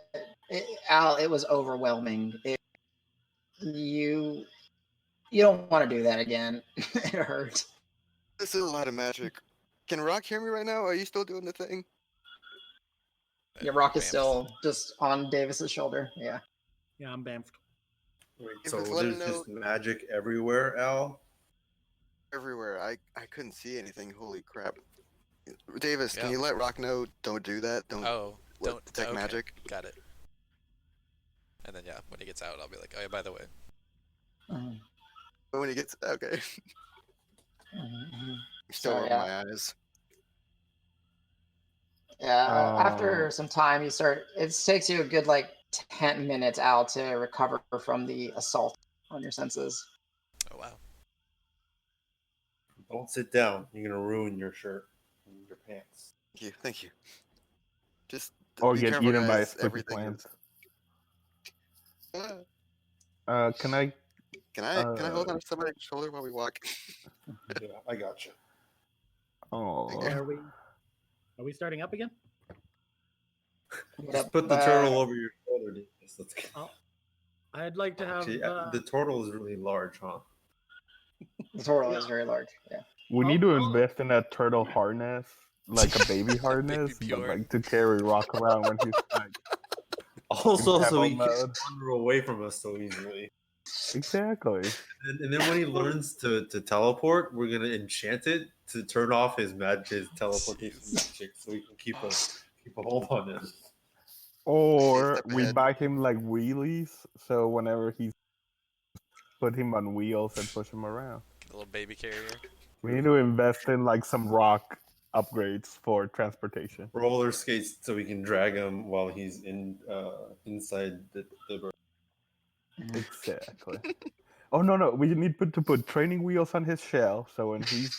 Al, it was overwhelming. You don't want to do that again. It hurt. this is a lot of magic. Can Rock hear me right now? Are you still doing the thing? Your rock is Bamfs. still just on Davis's shoulder. Yeah. Yeah, I'm bamfed. Wait, If so it's letting there's know- just magic everywhere, Al? Everywhere. I couldn't see anything. Holy crap. Davis, Yeah. can you let Rock know? Don't do that. Don't Oh, don't detect okay. magic. Got it. And then yeah, when he gets out, I'll be like, oh yeah, by the way. Mhm. But when he gets okay, Mhm, mhm. I'm still So, rubbing yeah. my eyes. Yeah, after some time, it takes you a good 10 minutes out to recover from the assault on your senses. Oh wow. Don't sit down. You're gonna ruin your shirt and your pants. Thank you. Just Or be get careful, eaten by a guys. spooky Everything plant. is. Can I? Can I hold on to somebody's shoulder while we walk? Yeah, I got you. Oh, Are we starting up again? Just put the turtle over your shoulder, Davis. Let's go. Oh, I'd like to have. Actually, the turtle is really large, huh? The turtle is very large. Yeah. we need to invest in a turtle harness, like a baby harness, but Bjorn. like to carry Rock around when he's like Also, so Pebble he can't mode. wander away from us so easily. Exactly. And then when he learns to teleport, we're gonna enchant it to turn off his teleportation magic, so we can keep a hold on him. Or step we ahead. buy him like wheelies, so whenever he's put him on wheels and push him around. A little baby carrier. We need to invest in like some rock upgrades for transportation. Roller skates so we can drag him while he's inside the bird. Exactly. Oh no, we need to put training wheels on his shell, so when he's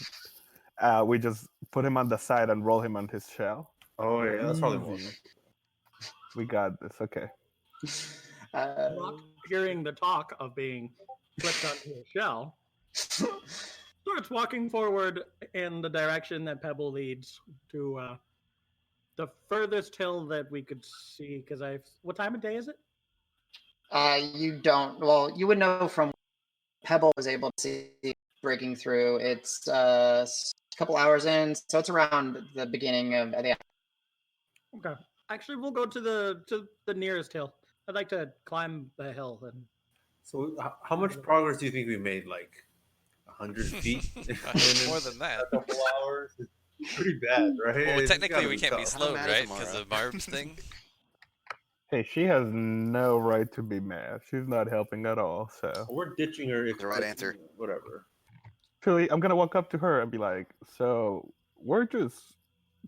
we just put him on the side and roll him on his shell. Oh yeah, that's probably more. Easy. We got this. Okay. Rock, hearing the talk of being flipped onto a shell, starts walking forward in the direction that Pebble leads to the furthest hill that we could see. Because what time of day is it? You don't. Well, you would know from Pebble was able to see breaking through. It's a couple hours in, so it's around the beginning of the. Okay. Actually, we'll go to the nearest hill. I'd like to climb the hill and. So how much progress do you think we made? Like 100 feet? More than that. A couple hours? It's pretty bad, right? Well, It's technically gotta we can't be tough. slowed, mad is right? Because Amara? of Marb's thing. Hey, she has no right to be mad. She's not helping at all. So We're ditching her. The right answer. Whatever. actually, I'm gonna walk up to her and be like, "So we're just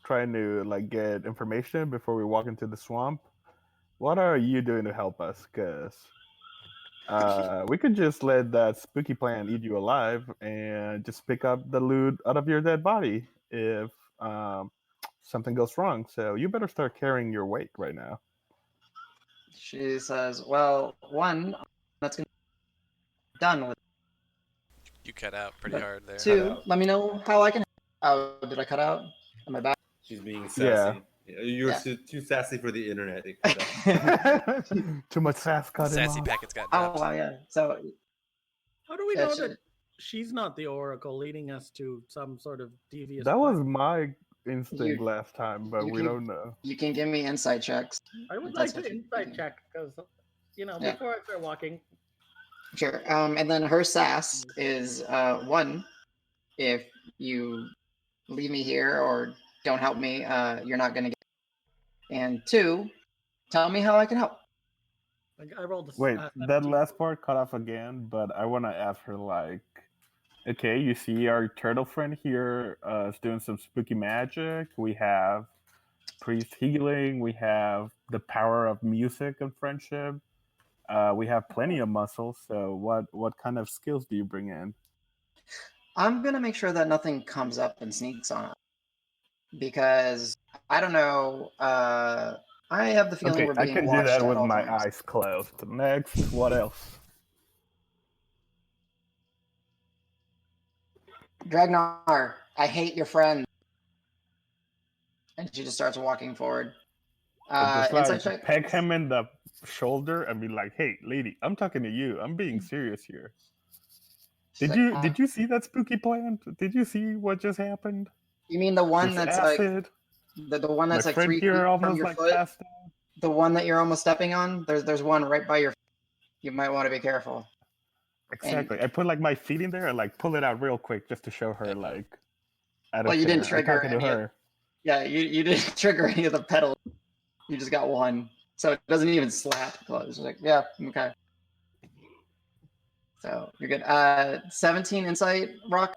trying to like get information before we walk into the swamp. What are you doing to help us? Cause we could just let that spooky plant eat you alive and just pick up the loot out of your dead body if something goes wrong. So you better start carrying your weight right now." She says, "Well, one, that's gonna be done with. You cut out pretty hard there. Two, let me know how I can. Oh, did I cut out? Am I back? She's being sassy. Yeah. You're Yeah. too sassy for the internet. It cut out. Too much sass cut him Sassy off. packets got Oh, dropped. wow, yeah. So How do we Yeah, know she- that she's not the Oracle leading us to some sort of devious? That was plan? my instinct You- last time, but you we can- don't know. you can give me insight checks. I would That's like what to you- insight check because, Yeah. before I start walking, Sure. And then her sass is one. if you leave me here or don't help me, you're not going to get. And 2, tell me how I can help. I rolled a Wait, that 17. last part cut off again, but I want to ask her, like, okay, you see our turtle friend here is doing some spooky magic. We have priest healing. We have the power of music and friendship. We have plenty of muscles. So what kind of skills do you bring in? I'm going to make sure that nothing comes up and sneaks on us. Because, I don't know, I have the feeling Okay, we're I being can do watched that at with all my times. eyes closed. Next, what else? Dregnar, I hate your friend. And she just starts walking forward. Just Insight like check. peg him in the shoulder and be like, "Hey, lady, I'm talking to you. I'm being serious here. She's Did you see that spooky plant? Did you see what just happened? You mean the one There's that's acid. like the one that's My like friend 3 here feet from almost your like foot? passed out. The one that you're almost stepping on? There's one right by your. You might want to be careful. Exactly. I put like my feet in there and like pull it out real quick just to show her Uh-oh. like. I don't Well, you didn't care. I'm trigger talking to any of. her. Yeah, you didn't trigger any of the pedals. You just got one, so it doesn't even slap close. Like, yeah, okay. So you're good. 17 insight, Rock.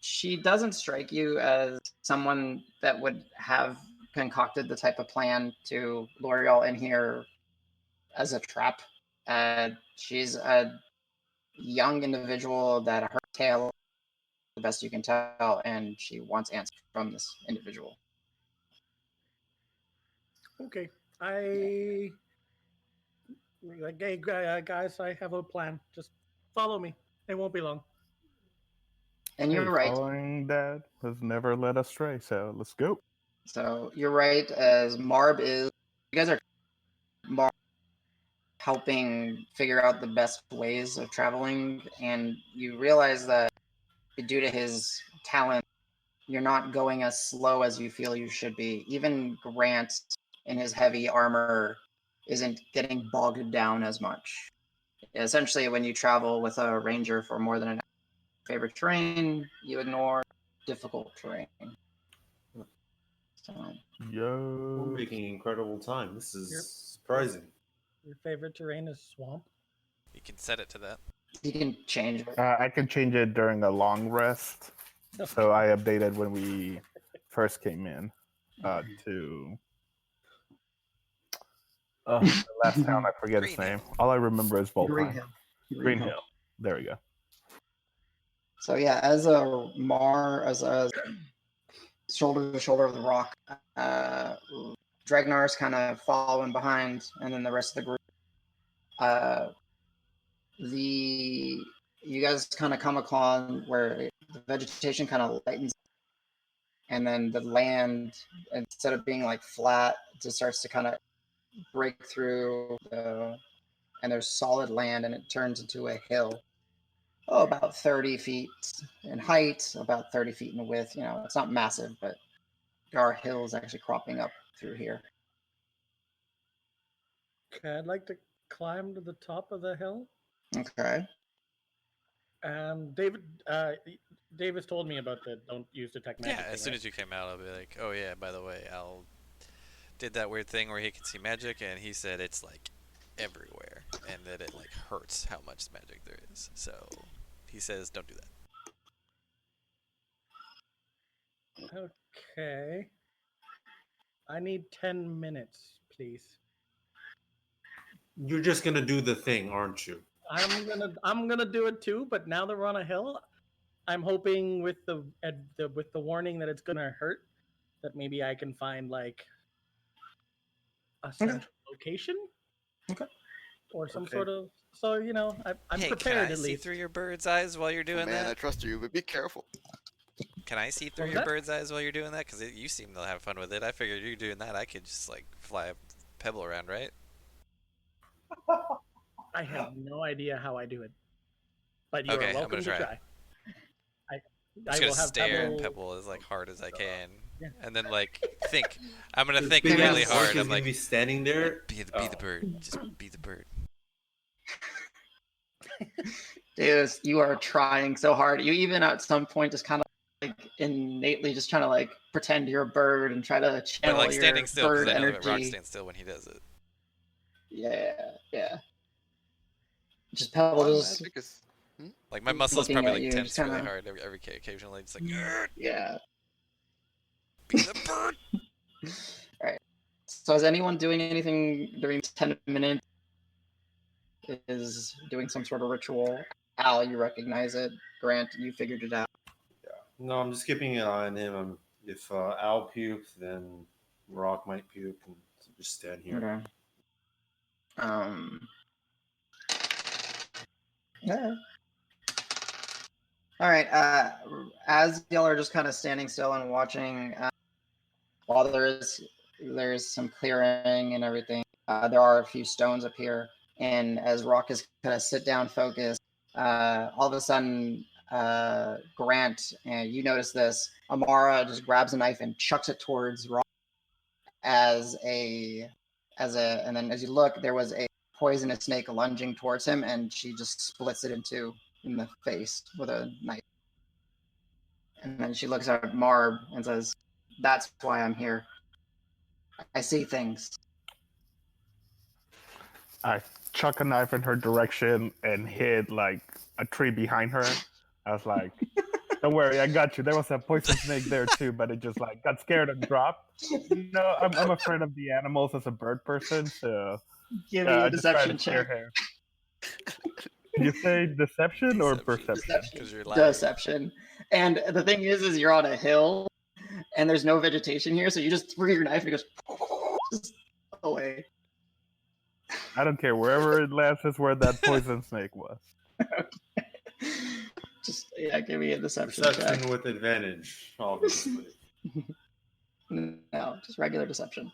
She doesn't strike you as someone that would have concocted the type of plan to lure y'all in here as a trap. She's a young individual that her tale, the best you can tell, and she wants answers from this individual. Okay. Like, hey, guys, I have a plan. Just follow me. It won't be long. And you're right. Following that has never led astray. So let's go. So you're right. As Marb is, you guys are Marb helping figure out the best ways of traveling, and you realize that due to his talent, you're not going as slow as you feel you should be. Even Grant, in his heavy armor, isn't getting bogged down as much. Essentially, when you travel with a ranger for more than an favorite terrain, you ignore difficult terrain. So, We're Yo. making incredible time. This is Yep. surprising. Your favorite terrain is swamp. You can set it to that. you can change it. I can change it during a long rest. So I updated when we first came in to the last town. I forget its Green name. Hill. All I remember is Green Volpine. Hill. Green Hill. There we go. So yeah, as a shoulder to shoulder with Rock, Dregnar's kind of following behind, and then the rest of the group. You guys kind of come upon where the vegetation kind of lightens, and then the land, instead of being like flat, it just starts to kind of break through, and there's solid land, and it turns into a hill. Oh, about 30 feet in height, about 30 feet in width. You know, it's not massive, but there are hills actually cropping up through here. Okay, I'd like to climb to the top of the hill. Okay. And Davis told me about the don't use detect magic. Yeah, as soon as you came out, I'll be like, oh yeah, by the way, Al did that weird thing where he can see magic, and he said it's like everywhere, and that it like hurts how much magic there is. So he says don't do that. Okay. I need 10 minutes, please. You're just gonna do the thing, aren't you? I'm gonna do it too, but now that we're on a hill, I'm hoping with the warning that it's gonna hurt, that maybe I can find like a central location. Okay. Or some Okay. sort of. So you know, I'm Hey, prepared can I at see least. through your bird's eyes while you're doing Man, I that? trust you, but be careful. Can I see through What was your that? bird's eyes while you're doing that? Because you seem to have fun with it. I figured you doing that, I could just like fly a pebble around, right? I have no idea how I do it, but you Okay, are I'm welcome gonna to try. try. I'm I just will gonna have stare Pebble. and pebble as like hard as I can, Yeah. and then like think. I'm gonna This think big really ass orc hard. is I'm gonna like, be standing there. be the Oh. bird. Just be the bird. Davis, you are trying so hard. You even at some point just kind of like innately just trying to like pretend you're a bird and try to But channel like your standing still, because bird I know that Roque energy. stands still when he does it. Yeah. Just My Pebbles. magic is. Like my muscles Looking probably at like you, tense just really kinda- hard every occasionally. It's like, Yeah. be the bird. Alright. So is anyone doing anything during 10 minutes? Is doing some sort of ritual? Al, you recognize it. Grant, you figured it out. No, I'm just keeping an eye on him. If Al pukes, then Roque might puke, and so just stand here. Okay. Yeah. All right. As y'all are just kind of standing still and watching, while there's some clearing and everything, there are a few stones up here. And as Roque is kind of sit down focused, all of a sudden, Grant, and you notice this, Amara just grabs a knife and chucks it towards Roque and then as you look, there was a poisonous snake lunging towards him, and she just splits it in the face with a knife. And then she looks at Marb and says, "That's why I'm here. I see things." I chuck a knife in her direction and hit like a tree behind her. I was like, "Don't worry, I got you." There was a poison snake there too, but it just like got scared and dropped. No, I'm afraid of the animals as a bird person, so Give me I a just tried to deception scare check. her. You say deception or perception? Deception. Because you're lying. Deception. And the thing is you're on a hill, and there's no vegetation here, so you just threw your knife and it goes just away. I don't care. Wherever it lands is where that poison snake was. Just give me a deception Perception check. with advantage, obviously. No, just regular deception.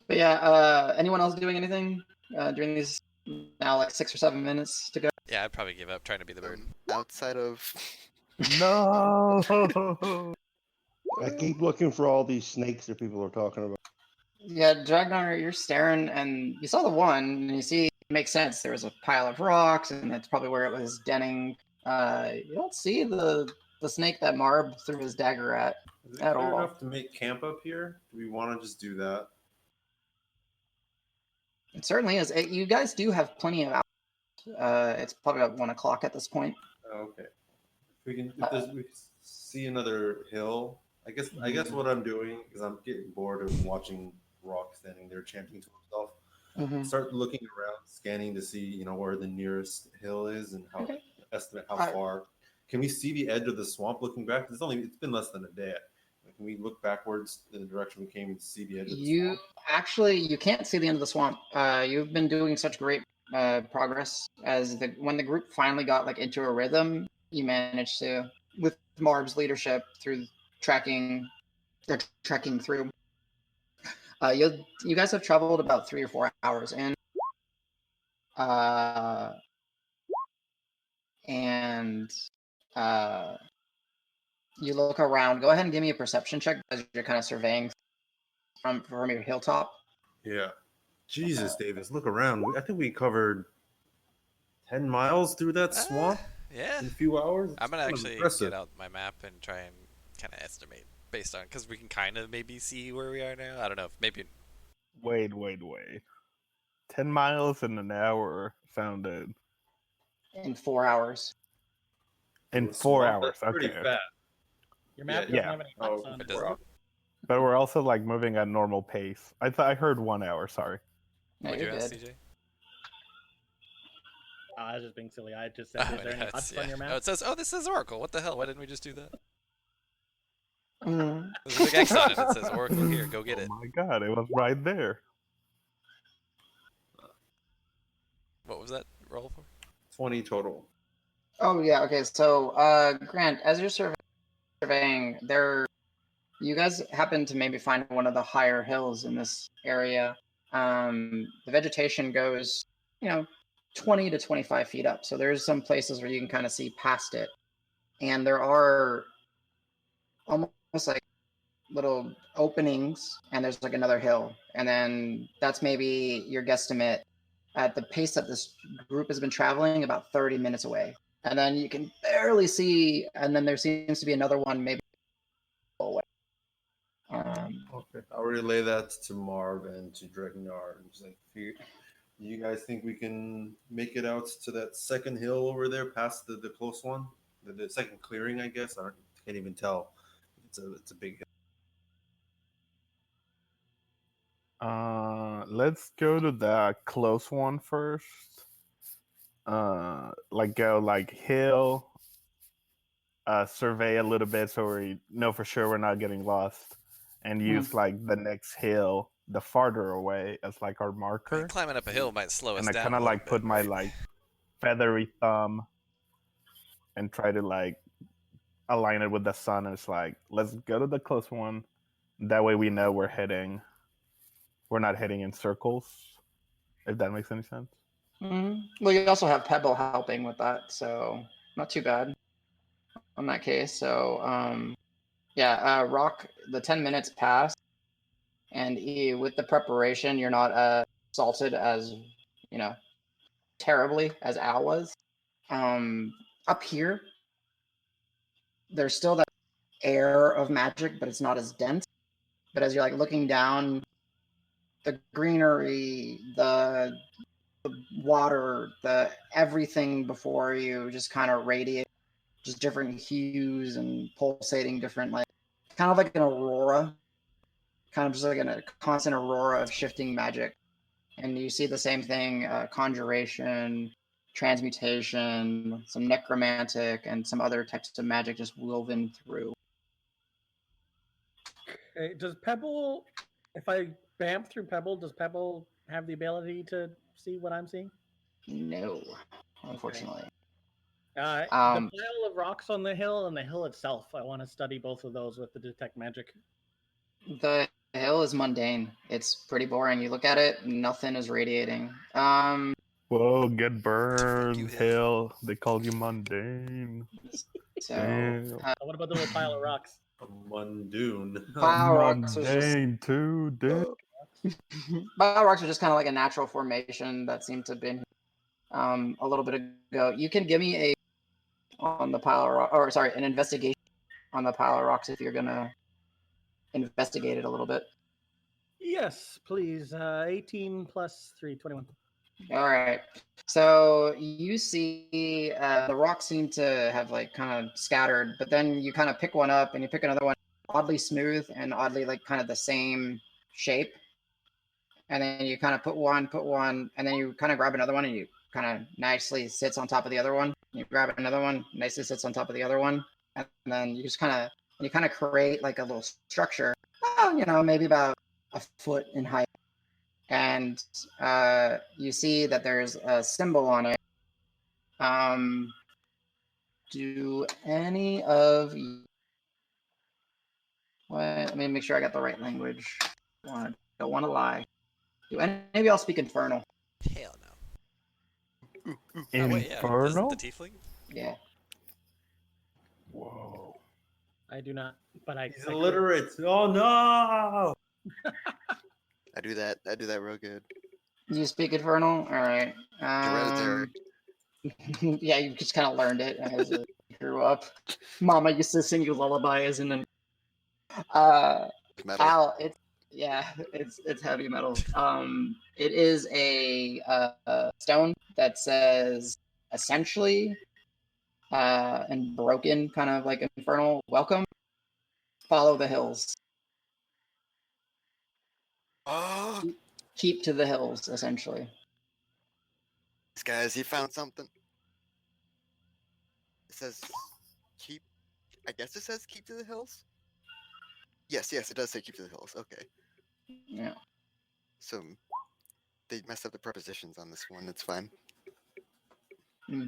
But yeah, anyone else doing anything during these now like 6 or 7 minutes to go? Yeah, I'd probably give up trying to be the bird. Outside of. No. I keep looking for all these snakes that people are talking about. Yeah, Dregnar, you're staring, and you saw the one, and you see it makes sense. There was a pile of rocks, and that's probably where it was denning. You don't see the snake that Marb threw his dagger at. Is it At clear all. enough to make camp up here? Do we want to just do that? It certainly is. You guys do have plenty of hours. It's probably about 1 o'clock at this point. Okay. If we see another hill, I guess what I'm doing is I'm getting bored of watching Roque standing there chanting to himself. Start looking around, scanning to see where the nearest hill is and estimate how far. Can we see the edge of the swamp looking back? It's been less than a day. Can we look backwards in the direction we came and see the edge of the swamp? Actually, you can't see the end of the swamp. You've been doing such great progress when the group finally got like into a rhythm. You managed to, with Marb's leadership, through trekking through. You guys have traveled about 3 or 4 hours in. You look around. Go ahead and give me a perception check as you're kind of surveying from your hilltop. Yeah. Jesus, Davis, look around. I think we covered 10 miles through that swamp Yeah. in a few hours. I'm going to actually get out my map and try and kind of estimate based on, because we can kind of maybe see where we are now. I don't know if maybe. Wait. 10 miles in an hour sounded. In 4 hours. In 4 hours, That's pretty okay. fast. Your map doesn't have any dots on It it. doesn't. But we're also like moving at normal pace. I heard 1 hour. Sorry. No, What'd you're you ask, good. CJ? I was just being silly. I just said, is there any dots on your map? Oh, it says, this says Oracle. What the hell? Why didn't we just do that? Mm. There's a big X on it that says Oracle here. Go get it. Oh my god, it was right there. What was that roll for? 20 total. Oh yeah. Okay. So, Grant, as you're surveying, you guys happen to maybe find one of the higher hills in this area. The vegetation goes, 20 to 25 feet up. So there's some places where you can kind of see past it, and there are almost like little openings, and there's like another hill, and then that's maybe your guesstimate at the pace that this group has been traveling, about 30 minutes away. And then you can barely see, and then there seems to be another one maybe away. Okay. I'll relay that to Marb and to Dregnar. And just like, you guys think we can make it out to that second hill over there, past the close one, the second clearing? I guess can't even tell. It's a big hill. Let's go to the close one first. Go like hill. Survey a little bit so we know for sure we're not getting lost, and use like the next hill, the farther away, as like our I mean, marker. climbing up a hill might slow us And I down. kind of a little like put bit, my right? like feathery thumb and try to like align it with the sun. And it's like, let's go to the close one. That way we know we're not heading in circles. If that makes any sense. Well, you also have Pebble helping with that, so not too bad on that case. So, Rock, the 10 minutes pass, and with the preparation, you're not assaulted as, terribly as Al was. Up here, there's still that air of magic, but it's not as dense. But as you're like looking down, the greenery, the water, the everything before you just kind of radiates just different hues and pulsating different, like kind of like an aurora, kind of just like a constant aurora of shifting magic. And you see the same thing: conjuration, transmutation, some necromantic, and some other types of magic just woven through. Okay, does Pebble, if I bamf through Pebble, does Pebble have the ability to see what I'm seeing? No, unfortunately. The pile of rocks on the hill and the hill itself, I want to study both of those with the detect magic. The hill is mundane. It's pretty boring. You look at it, nothing is radiating. Whoa, get burned, you, hill. They called you mundane. So, Damn. What about the little pile of rocks? Mundoon. Pile rocks was just Mundane too, damn. Battle rocks are just kind of like a natural formation that seemed to have been a little bit ago. You can give me on the pile of rock, or sorry, an investigation on the pile of rocks if you're gonna investigate it a little bit. Yes, please. 18 plus 3, 21. All right. So you see the rocks seem to have like kind of scattered, but then you kind of pick one up and you pick another one, oddly smooth and oddly like kind of the same shape. And then you kind of put one, and then you kind of grab another one and you kind of nicely sits on top of the other one. You grab another one, nicely sits on top of the other one. And then you just kind of create like a little structure, maybe about a foot in height. And you see that there's a symbol on it. Do any of you... Let me make sure I got the right language. Don't want to lie. Do any of y'all speak Infernal? Hell no. Infernal? Wait, yeah. Doesn't the Tiefling? Yeah. Whoa. I do not, but He's illiterate. Oh no! I do that real good. You speak Infernal? All right. Hereditary. Yeah, you just kind of learned it as you grew up. Mama used to sing you lullabies, and then Metal. Al, it's heavy metal. It is a stone that says essentially and broken, kind of like Infernal, welcome. Follow the hills. Oh, Keep to the hills, essentially. guys, he found something. It says keep. I guess it says keep to the hills. Yes, it does say keep to the hills. Okay. Yeah. So they messed up the prepositions on this one. It's fine. You're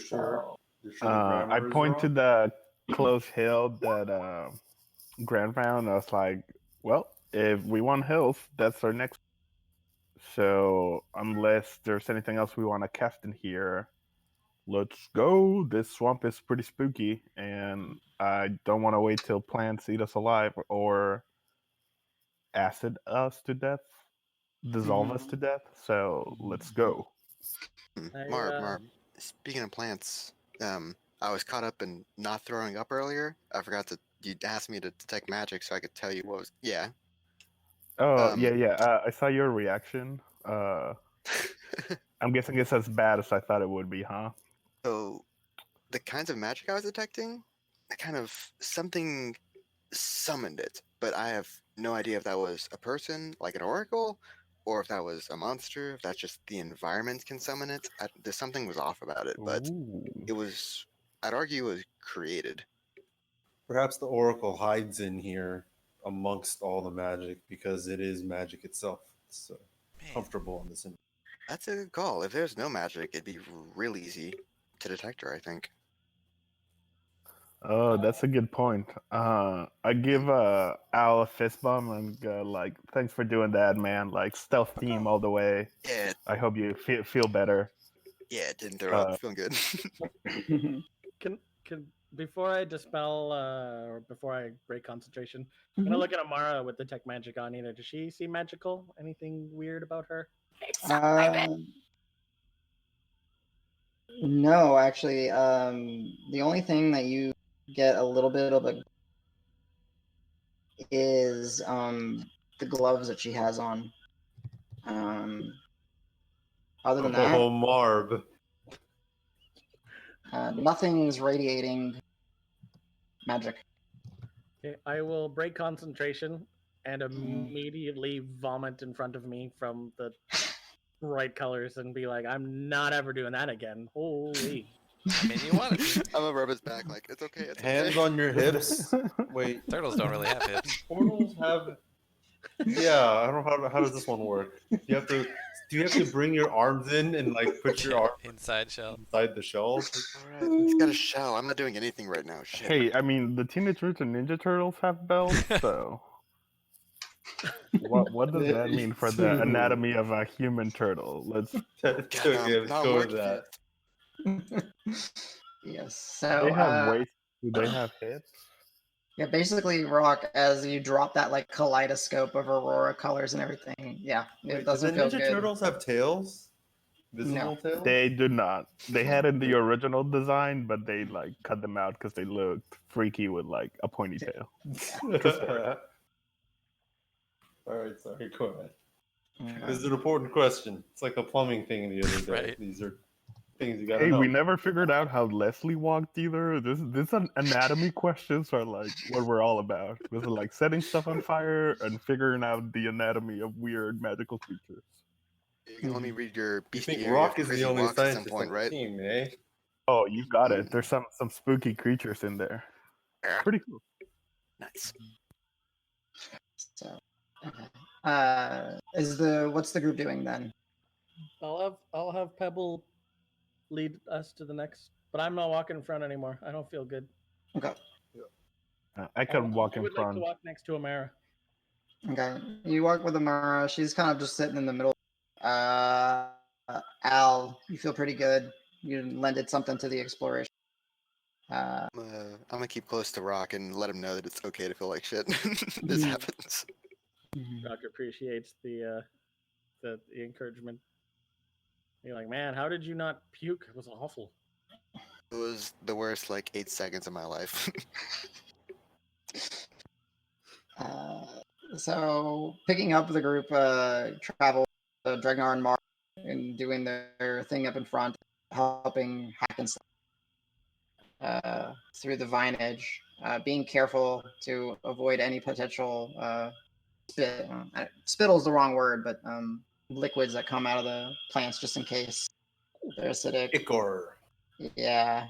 sure? You're sure the I grammar is point wrong? to the close hill that Grant found. I was like, well, if we want hills, that's our next. So unless there's anything else we want to cast in here, let's go. This swamp is pretty spooky, and I don't want to wait till plants eat us alive or acid us to death. dissolve us to death. So let's go. Marb. Speaking of plants, I was caught up in not throwing up earlier. I forgot to. You asked me to detect magic, so I could tell you what was. Yeah. Oh yeah. I saw your reaction. I'm guessing it's as bad as I thought it would be, huh? So, the kinds of magic I was detecting, something summoned it, but I have no idea if that was a person, like an oracle, or if that was a monster, if that's just the environment can summon it. There's something was off about it, but Ooh. it was, I'd argue, it was created. Perhaps the Oracle hides in here amongst all the magic because it is magic itself. It's comfortable in this. That's a good call. If there's no magic, it'd be real easy to detect her, I think. Oh, that's a good point. I give Al a fist bump and go like, "Thanks for doing that, man. Like stealth team all the way. Yeah, I hope you feel better." yeah, it didn't throw up. Feeling good. Can before I dispel or before I break concentration, I'm gonna look at Amara with detect magic on either. Does she seem magical? Anything weird about her? No, actually, the only thing that you get a little bit of is the gloves that she has on. Other than that, Marb. nothing's radiating magic. Okay, I will break concentration and immediately vomit in front of me from the bright colors and be like, "I'm not ever doing that again." Holy! I mean, you want it. I'm gonna rub his back like, it's okay, it's Hands okay. on your hips. Wait. Turtles don't really have hips. Portals have. Yeah, I don't know how does this one work. Do you have to bring your arms in and like put your arm inside shell inside the shell? Alright, he's got a shell. I'm not doing anything right now. Shit. Hey, I mean, the Teenage Mutant Ninja Turtles have bells, so what does that mean for the anatomy of a human turtle? Let's go with that. Yes. So they have waist. Do they have hips? Yeah, basically, Roque, as you drop that like kaleidoscope of aurora colors and everything, yeah, it doesn't feel Do the good. Ninja Turtles have tails? Visible tails? They do not. They had in the original design, but they like cut them out because they looked freaky with like a pointy tail. All right, sorry, go ahead. Yeah. This is an important question. It's like a plumbing thing the other day. Right. These are things you gotta Hey, know. we never figured out how Leslie walked either. This anatomy questions are like what we're all about. This is like setting stuff on fire and figuring out the anatomy of weird magical creatures. You can let me read your You beastie think area Roque of is crazy the only walks at some scientist point, on the right? team, eh? Oh, you got it. There's some spooky creatures in there. Yeah. Pretty cool. Nice. So, what's the group doing then? I'll have Pebble lead us to the next, but I'm not walking in front anymore. I don't feel good. Okay. I can walk I in would front. like to walk next to Amara. Okay. You walk with Amara. She's kind of just sitting in the middle. Al, you feel pretty good. You lended something to the exploration. I'm gonna keep close to Roque and let him know that it's okay to feel like shit. This happens. Roque appreciates the encouragement. You're like, man, how did you not puke? It was awful. It was the worst 8 seconds of my life. So picking up the group, travel Dregnar and Marb and doing their thing up in front, helping hack and through the vinage, being careful to avoid any potential spit. Spittle is the wrong word, but liquids that come out of the plants just in case they're acidic. Ichor. Yeah, I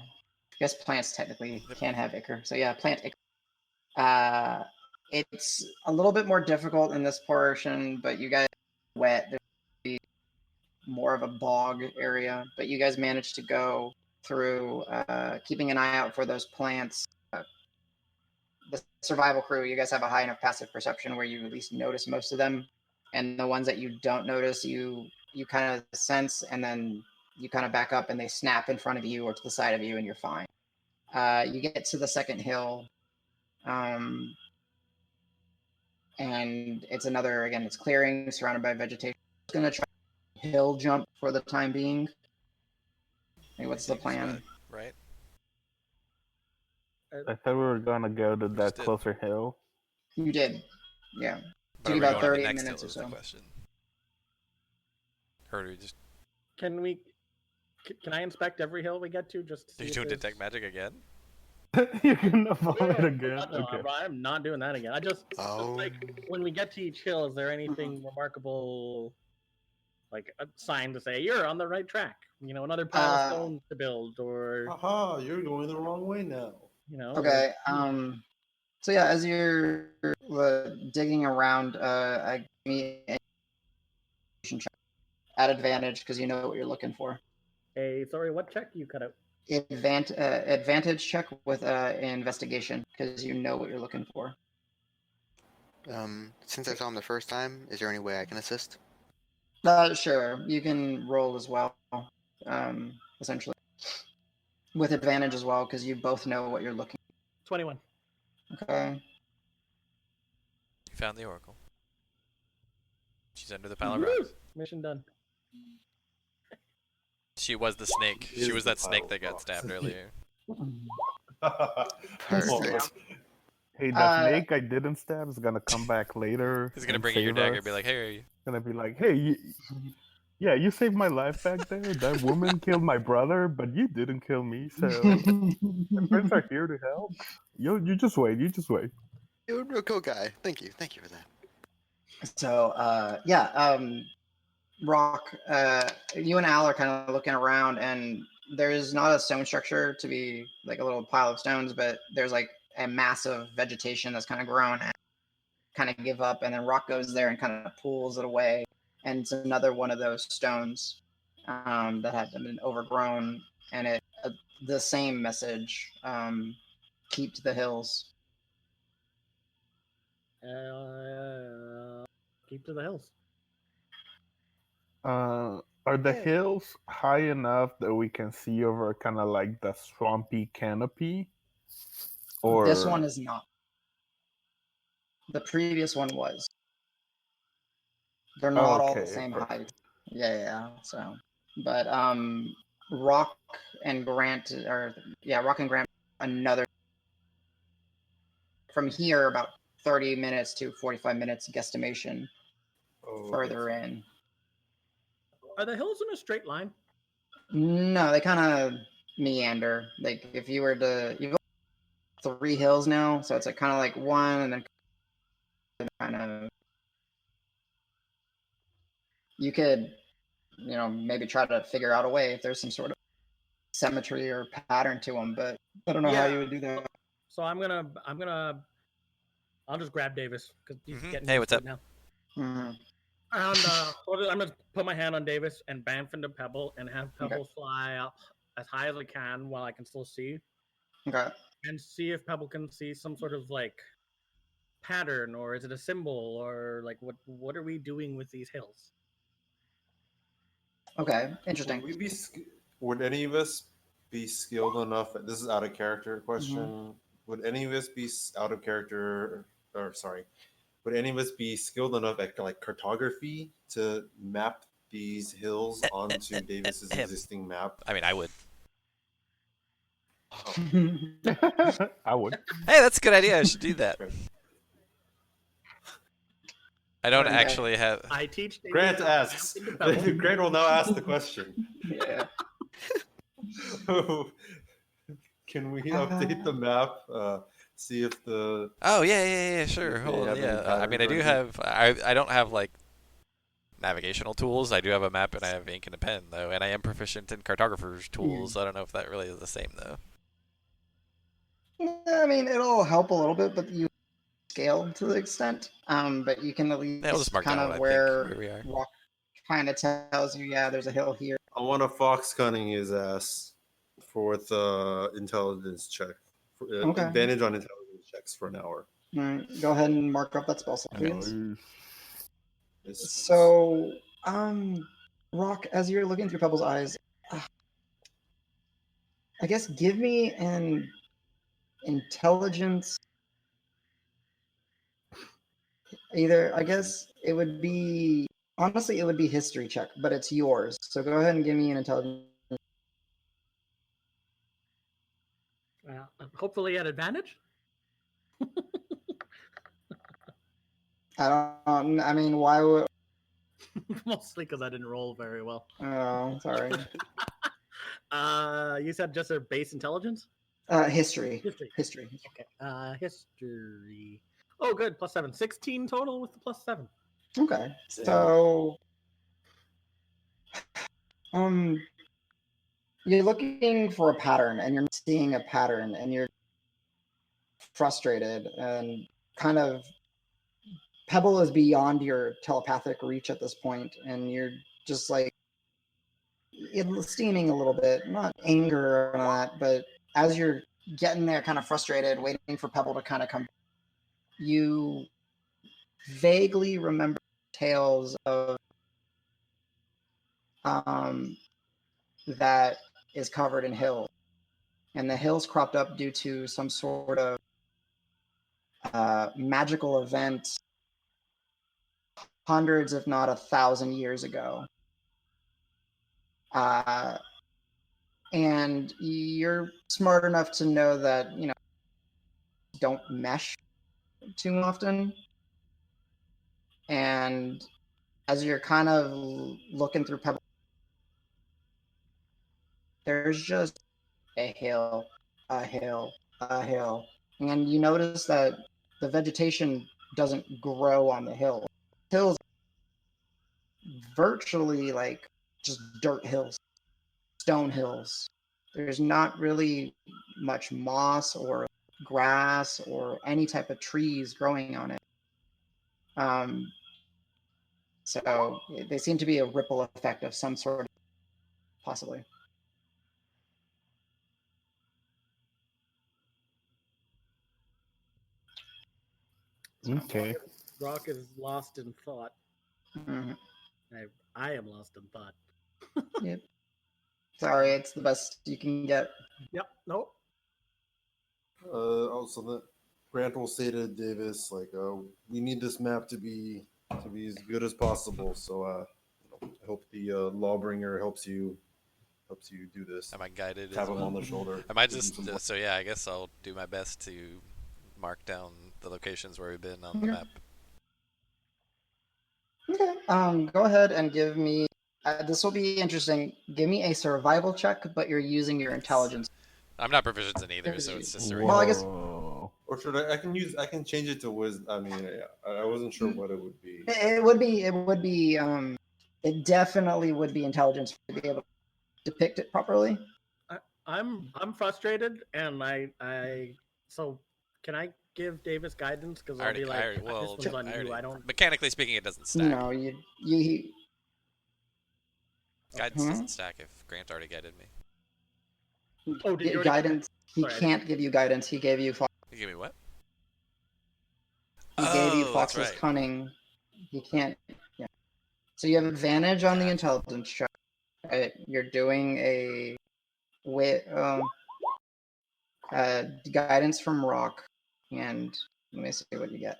guess plants technically can have ichor. So yeah, plant ichor. It's a little bit more difficult in this portion, but you guys are wet. There's more of a bog area, but you guys managed to go through, keeping an eye out for those plants. The survival crew, you guys have a high enough passive perception where you at least notice most of them, and the ones that you don't notice, you kind of sense, and then you kind of back up, and they snap in front of you or to the side of you, and you're fine. You get to the second hill. And it's another, again, it's clearing surrounded by vegetation. gonna try hill jump for the time being. Hey, what's the Everything's plan? wet, right? I thought we were gonna go to We that just did. closer hill. You did, yeah. But are Took we about going to the 30 next hill minutes or is the so. question. Or do we just... Can we? Can I inspect every hill we get to just to see? Are you if doing there's- detect magic again? You're gonna No, vomit no, again. no, Okay. I'm not doing that again. I just Oh. like when we get to each hill, is there anything remarkable, like a sign to say you're on the right track? You know, another pile of stones to build, or Aha, you're going the wrong way now. you know. Okay. So yeah, as you're digging around, I give me a check at advantage because you know what you're looking for. Hey, sorry, what check you cut out? Advantage check with investigation because you know what you're looking for. Since I saw him the first time, is there any way I can assist? Sure, you can roll as well. Essentially, with advantage as well because you both know what you're looking. 21. Okay. You found the oracle. She's under the pile of Woo! rocks. Mission done. She was the snake. Is She was the that snake pile that of got rocks. stabbed earlier. Perfect. Hey, that snake I didn't stab is gonna come back later. He's gonna and bring you your save dagger us. and be like, hey, Gonna be like, hey, yeah, you saved my life back there. That woman killed my brother, but you didn't kill me. So my friends are here to help. You just wait. You just wait. You're a cool guy. Thank you for that. So yeah, Rock, you and Al are kind of looking around, and there's not a stone structure to be like a little pile of stones, but there's like a massive vegetation that's kind of grown and kind of give up, and then Rock goes there and kind of pulls it away, and it's another one of those stones that had been overgrown, and it the same message: keep to the hills. Keep to the hills. Are the hills high enough that we can see over kind of like the swampy canopy? Or This one is not. The previous one was. They're not all the Okay, same perfect. height. Yeah. So, but Rock and Grant Rock and Grant another from here about 30 minutes to 45 minutes guesstimation further in. Are the hills in a straight line? No, they kind of meander. Like if you were to, you've got 3 hills now, so it's like kind of like one, and then kind of you could, maybe try to figure out a way if there's some sort of symmetry or pattern to them, but I don't know how you would do that. So I'll just grab Davis because he's getting Hey, used what's to up? it now. Mm-hmm. And I'm gonna put my hand on Davis and bamf into Pebble and have Pebble fly up as high as I can while I can still see. Okay. And see if Pebble can see some sort of like pattern, or is it a symbol, or like what are we doing with these hills? Okay, interesting. Would any of us be skilled enough? This is out of character question. Would any of us be out of character? Or sorry, would any of us be skilled enough at like cartography to map these hills onto Davis's existing map? I mean, I would. I would. Hey, that's a good idea. I should do that. I don't actually have. I teach Davis Grant how to asks. bamf into Pebble. Grant will now ask the question. Yeah. Can we update the map? See if the. Oh yeah, sure. If they Hold on, have any yeah. I mean, I patterns do or have. I don't have like navigational tools. I do have a map and I have ink and a pen though, and I am proficient in cartographer's tools. I don't know if that really is the same though. I mean, it'll help a little bit, but you scale to the extent. But you can at least I'll just mark kind down of what I where think, where we are. Rock kind of tells you, yeah, there's a hill here. I want a fox cunning his ass for the intelligence check. Okay. Advantage on intelligence checks for an hour. All right, go ahead and mark up that spell slot, please. Nice. So, Rock, as you're looking through Pebble's eyes, I guess give me an intelligence. Either, I guess it would be Honestly, it would be history check, but it's yours. So go ahead and give me an intelligence. Hopefully at advantage. I mean, why would? Mostly because I didn't roll very well. Oh, sorry. You said just a base intelligence? History. History. History. Okay. History. Oh, good. +7. 16 total with the +7. Okay. So, you're looking for a pattern, and you're seeing a pattern, and you're frustrated, and kind of Pebble is beyond your telepathic reach at this point, and you're just like steaming a little bit, not anger or that, but as you're getting there, kind of frustrated, waiting for Pebble to kind of come, you vaguely remember tales of that is covered in hills, and the hills cropped up due to some sort of magical event hundreds, if not 1,000 years ago. And you're smart enough to know that, don't mesh too often. And as you're kind of looking through Pebble, there's just a hill, a hill, a hill. And you notice that the vegetation doesn't grow on the hill. Hills virtually like just dirt hills, stone hills. There's not really much moss or grass or any type of trees growing on it. So they seem to be a ripple effect of some sort, possibly. Okay. Roque is lost in thought. Mm-hmm. I am lost in thought. Yep. Sorry, it's the best you can get. Yep. Nope. Also, that Grant will say to Davis, like, we need this map to be as good as possible. So, I hope the Lawbringer helps you do this. Am I guided Tap as him well? on the shoulder. Am I just so yeah? I guess I'll do my best to mark down the locations where we've been on the map. Okay. Go ahead and give me. This will be interesting. Give me a survival check, but you're using your intelligence. I'm not proficient in either, so it's just a Well, I guess. Or should I can change it to wisdom. I mean, I wasn't sure what it would be. It would be. It definitely would be intelligence to be able to depict it properly. I'm frustrated, and so can I give Davis guidance? Because I'll be like, this one's on you. I don't. Mechanically speaking, it doesn't stack. No, you. Guidance doesn't stack if Grant already guided me. Oh, did you guidance? He can't give you guidance. He gave you. He gave me what? He gave you Fox's cunning. He can't. Yeah. So you have advantage on the intelligence check. Right? You're doing a guidance from Roque, and let me see what you get.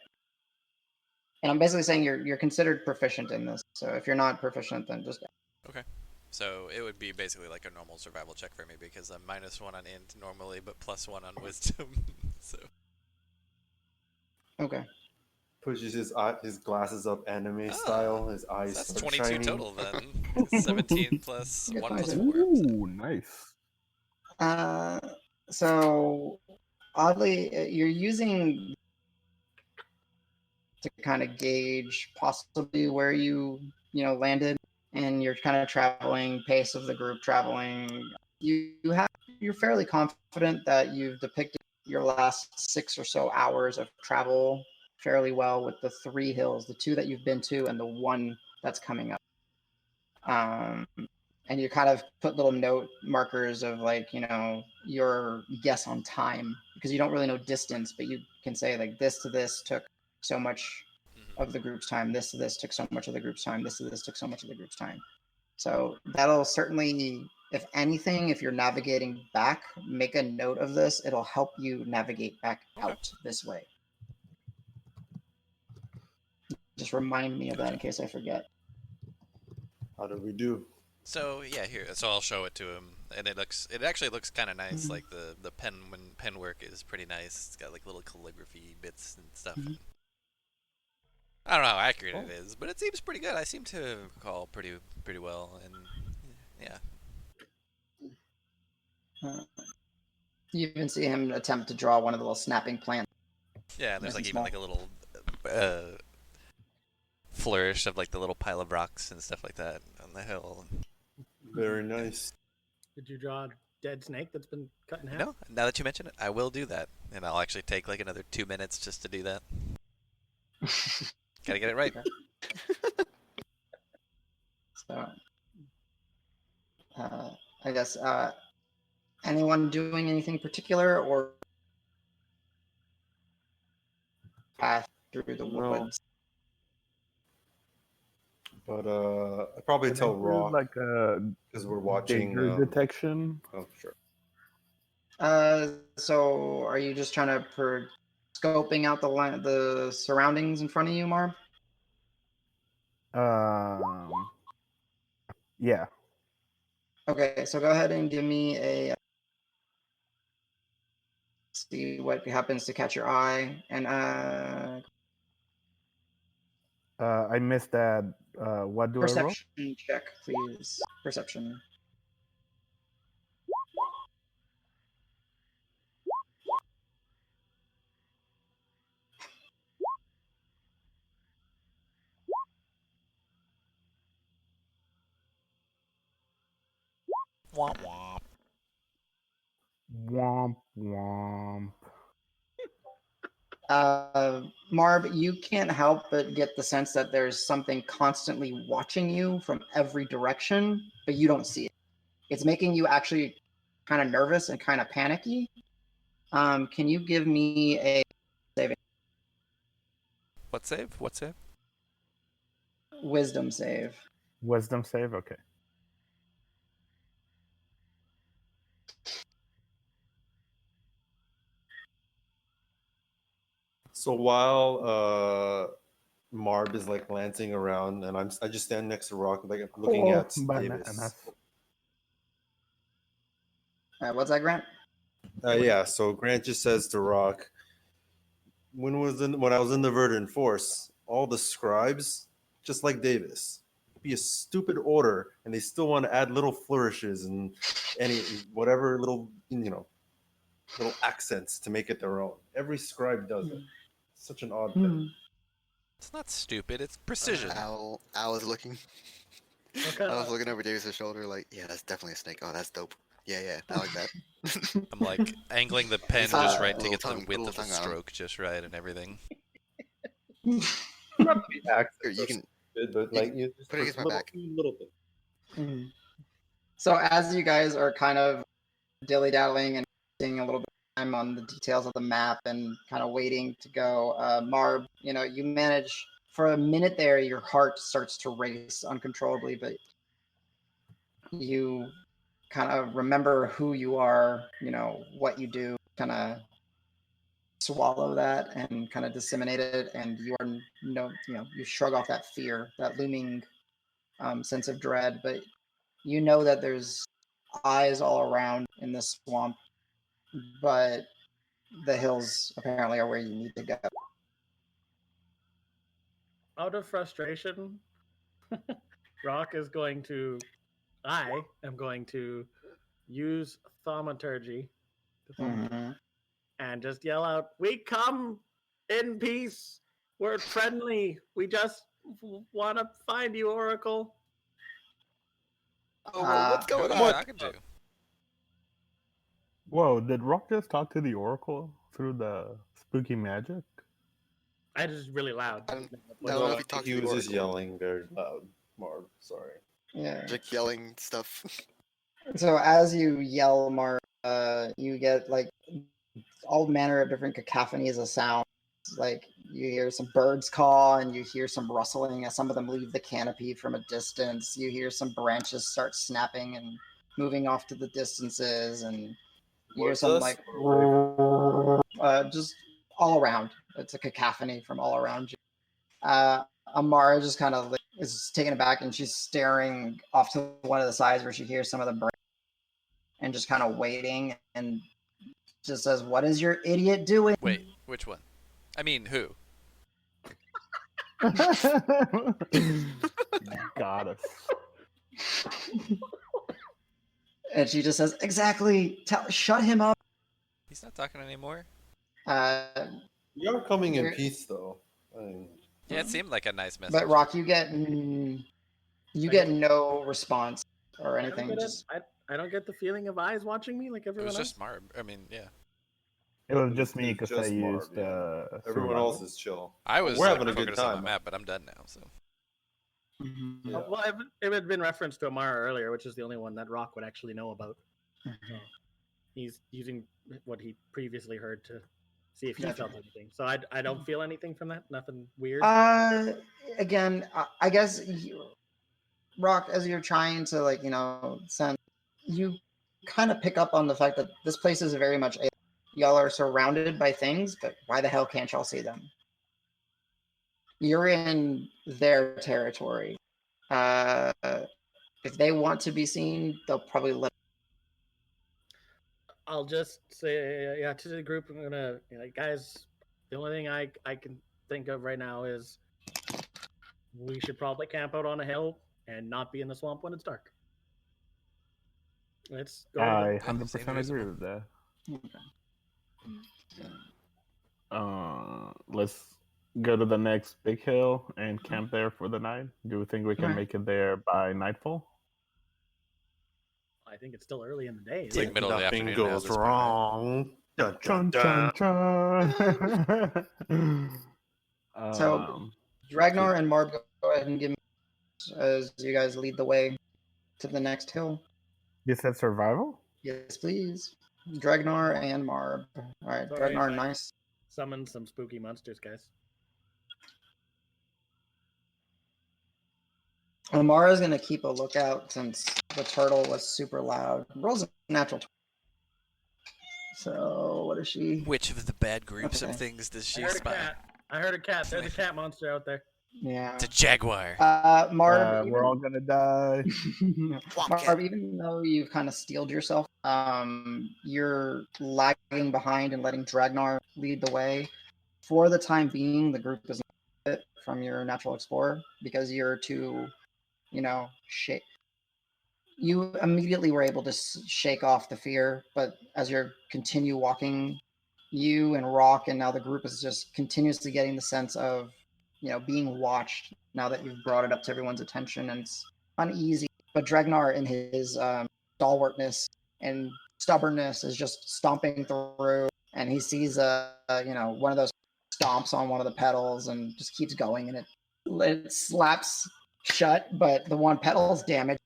And I'm basically saying you're considered proficient in this. So if you're not proficient, then just. Okay. So it would be basically like a normal survival check for me because I'm -1 on int normally, but +1 on wisdom. So. Okay. Pushes his glasses up anime style. His eyes. That's start 22 shining. total then. 17 plus 1 plus 4. Ooh, nice. So oddly, you're using to kind of gauge possibly where you landed, and you're kind of traveling pace of the group traveling. You're fairly confident that you've depicted your last 6 or so hours of travel fairly well with the 3 hills, the 2 that you've been to and the 1 that's coming up. And you kind of put little note markers of like, your guess on time, because you don't really know distance, but you can say like this to this took so much of the group's time, this to this took so much of the group's time, this to this took so much of the group's time. So that'll certainly, if anything, if you're navigating back, make a note of this. It'll help you navigate back out this way. Just remind me of that in case I forget. How did we do? So yeah, here. So I'll show it to him, and it actually looks kind of nice. Like the pen work is pretty nice. It's got like little calligraphy bits and stuff. I don't know how accurate it is, but it seems pretty good. I seem to recall pretty well, and yeah. You even see him attempt to draw one of the little snapping plants. Yeah, and there's Nice like and even small. like a little flourish of like the little pile of rocks and stuff like that on the hill. Very nice. Did you draw a dead snake that's been cut in half? No, now that you mention it, I will do that, and I'll actually take like another 2 minutes just to do that. Gotta get it right. So, I guess anyone doing anything particular or path through the No. woods? But I probably Can I tell do, Rock like a because we're watching. danger detection. Oh, sure. So are you just trying to scoping out the surroundings in front of you, Marb? Yeah. Okay, so go ahead and give me a see what happens to catch your eye, and I missed that. What do I roll? perception check, please. Perception. Womp womp. Womp womp. Marb, you can't help but get the sense that there's something constantly watching you from every direction, but you don't see it. It's making you actually kind of nervous and kind of panicky. Can you give me a saving What save? What save? wisdom save? Wisdom save. Okay. So while Marb is like glancing around, and I just stand next to Rock, like looking Oh, at bananas. Davis. What's that, Grant? Yeah. So Grant just says to Rock, when I was in the Verdant Force, all the scribes, just like Davis, be a stupid order, and they still want to add little flourishes and any whatever little little accents to make it their own. Every scribe does it. Such an odd thing. It's not stupid. It's precision. Al was looking. Okay. I was looking over Davis's shoulder, like, yeah, that's definitely a snake. Oh, that's dope. Yeah, I like that. I'm like angling the pen It's just a right to little get the tongue- width little of the tongue on 'em. stroke just right and everything. Not to be accents Here, you are can stupid, but like you just put it against my back. little thing. So as you guys are kind of dilly-dallying and seeing a little bit of time on the details of the map and kind of waiting to go, Marb, you manage for a minute there, your heart starts to race uncontrollably, but you kind of remember who you are, what you do, kind of swallow that and kind of disseminate it, and you are you shrug off that fear, that looming sense of dread, but you know that there's eyes all around in this swamp, but the hills apparently are where you need to go. Out of frustration, I am going to use thaumaturgy and just yell out, "We come in peace. We're friendly. We just want to find you, Oracle." Oh, well, what's Who going are you on? talking to? Whoa, did Rock just talk to the Oracle through the spooky magic? I just really loud. I don't No, know if I he talks think he to the was just Oracle. yelling very loud. Marb, sorry. Yeah. Just yelling stuff. So as you yell, Mark, you get like all manner of different cacophonies of sounds. Like you hear some birds call, and you hear some rustling as some of them leave the canopy from a distance. You hear some branches start snapping and moving off to the distances, and you hear What's some us? like just all around. It's a cacophony from all around you. Amara just kind of like is taken aback, and she's staring off to one of the sides where she hears some of the break, and just kind of waiting, and just says, "What is your idiot doing?" Wait, which one? I mean, who? Goddess. And she just says, "Exactly. Shut him up." He's not talking anymore. We are coming in peace, though. Yeah, it seemed like a nice message. But Roque, you get no response or anything. I don't get the feeling of eyes watching me like It everyone was else. just Marb. I mean, yeah. It was just me because I just Marb, used. Everyone survival. else is chill. I was We're like, having a good focused on my time. map, but I'm done now. So Yeah. Well, it had been referenced to Amara earlier, which is the only one that Roque would actually know about. So he's using what he previously heard to see if he felt anything. So I don't feel anything from that. Nothing weird. Again, I guess Roque, as you're trying to send, you kind of pick up on the fact that this place is very much y'all are surrounded by things, but why the hell can't y'all see them? You're in their territory. If they want to be seen, they'll probably let. I'll just say, to the group, I'm gonna, guys. The only thing I can think of right now is we should probably camp out on a hill and not be in the swamp when it's dark. Let's go. I Yeah, 100% seems agree reasonable. with that. Let's go to the next big hill and camp there for the night. Do we think we can Alright. make it there by nightfall? I think it's still early in the day. it's like middle of the Nothing afternoon. now at goes this point, right? wrong. Dun, dun, Chun, dun. chun, chun. So, Dregnar and Marb, go ahead and give me as you guys lead the way to the next hill. You said survival? Yes, please. Dregnar and Marb. All right, Sorry, Dregnar, I- nice. Summon some spooky monsters, guys. Amara's gonna keep a lookout since the turtle was super loud. Rolls a natural 20. So what is she? Which of the bad groups Okay. of things does I she heard a spy? cat. I heard a cat. There's a cat monster out there. Yeah. It's a jaguar. Marb. We're all gonna die. Marb, even though you've kind of steeled yourself, you're lagging behind and letting Dregnar lead the way. For the time being, the group is not from your natural explorer because you're too, shake. You immediately were able to shake off the fear, but as you continue walking, you and Roque and now the group is just continuously getting the sense of, being watched now that you've brought it up to everyone's attention, and it's uneasy. But Dregnar, in his stalwartness and stubbornness, is just stomping through, and he sees one of those stomps on one of the pedals and just keeps going, and it slaps shut, but the one pedal's damaged.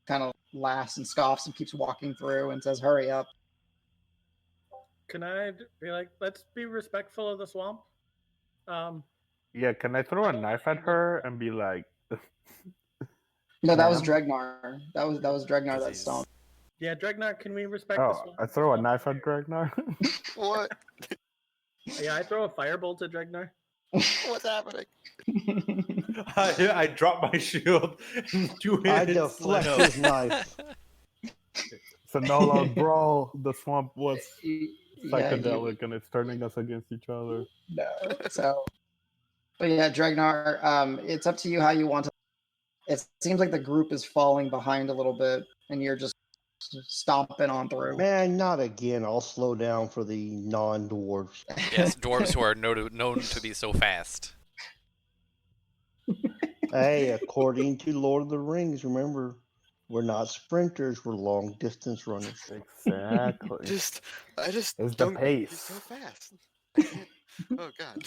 Kind of laughs and scoffs and keeps walking through and says, "Hurry up." Can I be like, let's be respectful of the swamp? Yeah, can I throw a knife at her and be like, No, that was Ma'am? Dregnar. That was Dregnar 'Cause that he's- stomped. Yeah, Dregnar, can we respect the oh, swamp? I throw a knife at Dregnar? What? Yeah, I throw a firebolt at Dregnar. What's happening? I dropped my shield and two I hits. deflect Let his knife. So no long brawl. The swamp was Yeah, psychedelic and it's turning us against each other. no. So, but yeah, Dregnar, it's up to you how you want to. It seems like the group is falling behind a little bit, and you're just stomping on through. Man, not again. I'll slow down for the non-dwarves. Yes, dwarves who are known to be so fast. Hey, according to Lord of the Rings, remember, we're not sprinters, we're long-distance runners. Exactly. I just It's the don't. pace. He's so fast. I can't- Oh God.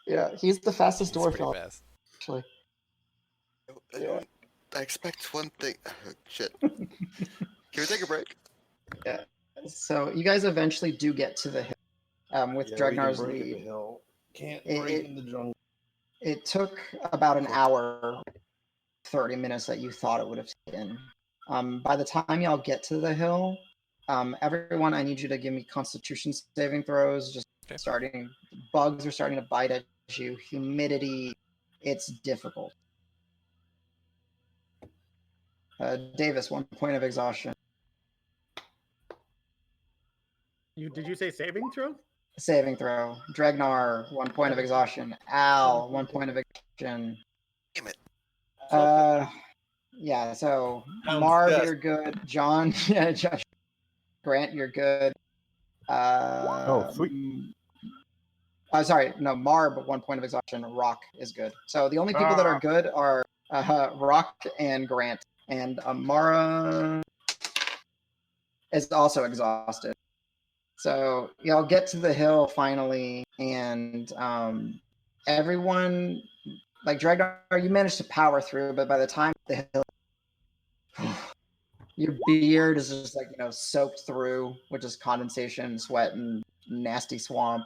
Yeah, he's the fastest It's dwarf, pretty fast. actually. I expect one thing. Oh, shit. Can we take a break? Yeah. So you guys eventually do get to the hill with Yeah, Dregnar's we can break in the lead. hill. Can't It- break it- in the jungle. It took about an hour, 30 minutes that you thought it would have taken. By the time y'all get to the hill, everyone, I need you to give me Constitution saving throws. Just Okay. starting, bugs are starting to bite at you. Humidity, it's difficult. Davis, 1 point of exhaustion. Did you say saving throw? Saving throw. Dregnar, 1 point of exhaustion. Al, 1 point of exhaustion. Damn it. Yeah, so Pound Marb, death. you're good. John, yeah, Josh, Grant, you're good. Sweet. Sorry, no, Marb, 1 point of exhaustion. Roque is good. So the only people that are good are Roque and Grant. And Amara is also exhausted. So y'all get to the hill finally, and everyone, like Dregnar, you managed to power through, but by the time the hill, your beard is just like, soaked through, which is condensation, sweat, and nasty swamp.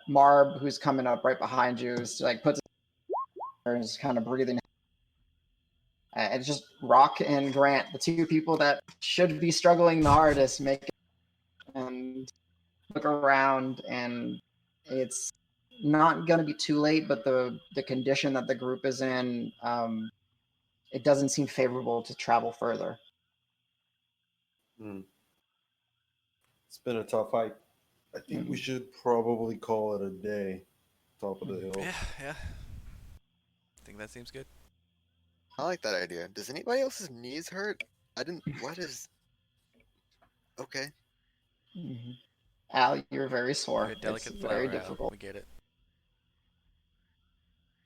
Marb, who's coming up right behind you, is like puts and is kind of breathing. And it's just Roque and Grant, the two people that should be struggling the hardest, make it and look around, and it's not going to be too late, but the condition that the group is in, it doesn't seem favorable to travel further. It's been a tough fight. I think we should probably call it a day. Top of the hill. Yeah. I think that seems good. I like that idea. Does anybody else's knees hurt? What is... Okay. Mm-hmm. Al, you're very sore. You're a delicate It's flower, very Al. difficult. We get it.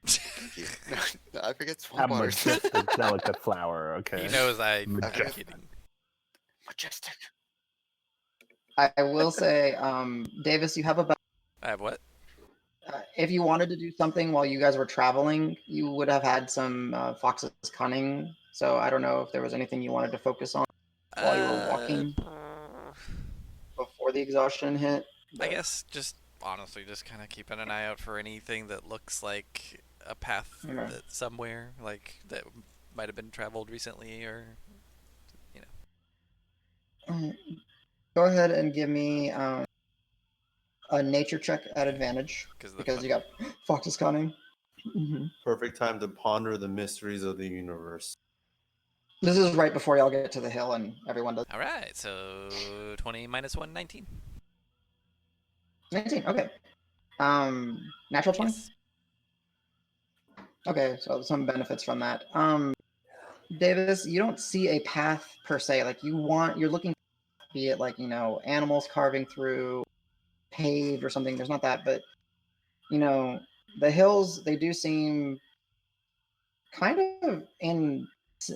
Thank you. No, I forget A swamp water. majestic, delicate flower. Okay. He knows I'm Majestic. kidding. Majestic. I will say, Davis, you have about... I have what? if you wanted to do something while you guys were traveling, you would have had some Fox's Cunning. So I don't know if there was anything you wanted to focus on while you were walking before the exhaustion hit. I guess just honestly just kind of keeping an eye out for anything that looks like a path that somewhere, like that might have been traveled recently, or Go ahead and give me a nature check at advantage because you got Fox's Cunning. Mm-hmm. Perfect time to ponder the mysteries of the universe. This is right before y'all get to the hill and everyone does. All right, so 20 minus 1, 19. 19, okay. Natural 20? Yes. Okay, so some benefits from that. Davis, you don't see a path per se. Like you're looking, be it like, animals carving through, paved or something. There's not that, but the hills, they do seem kind of in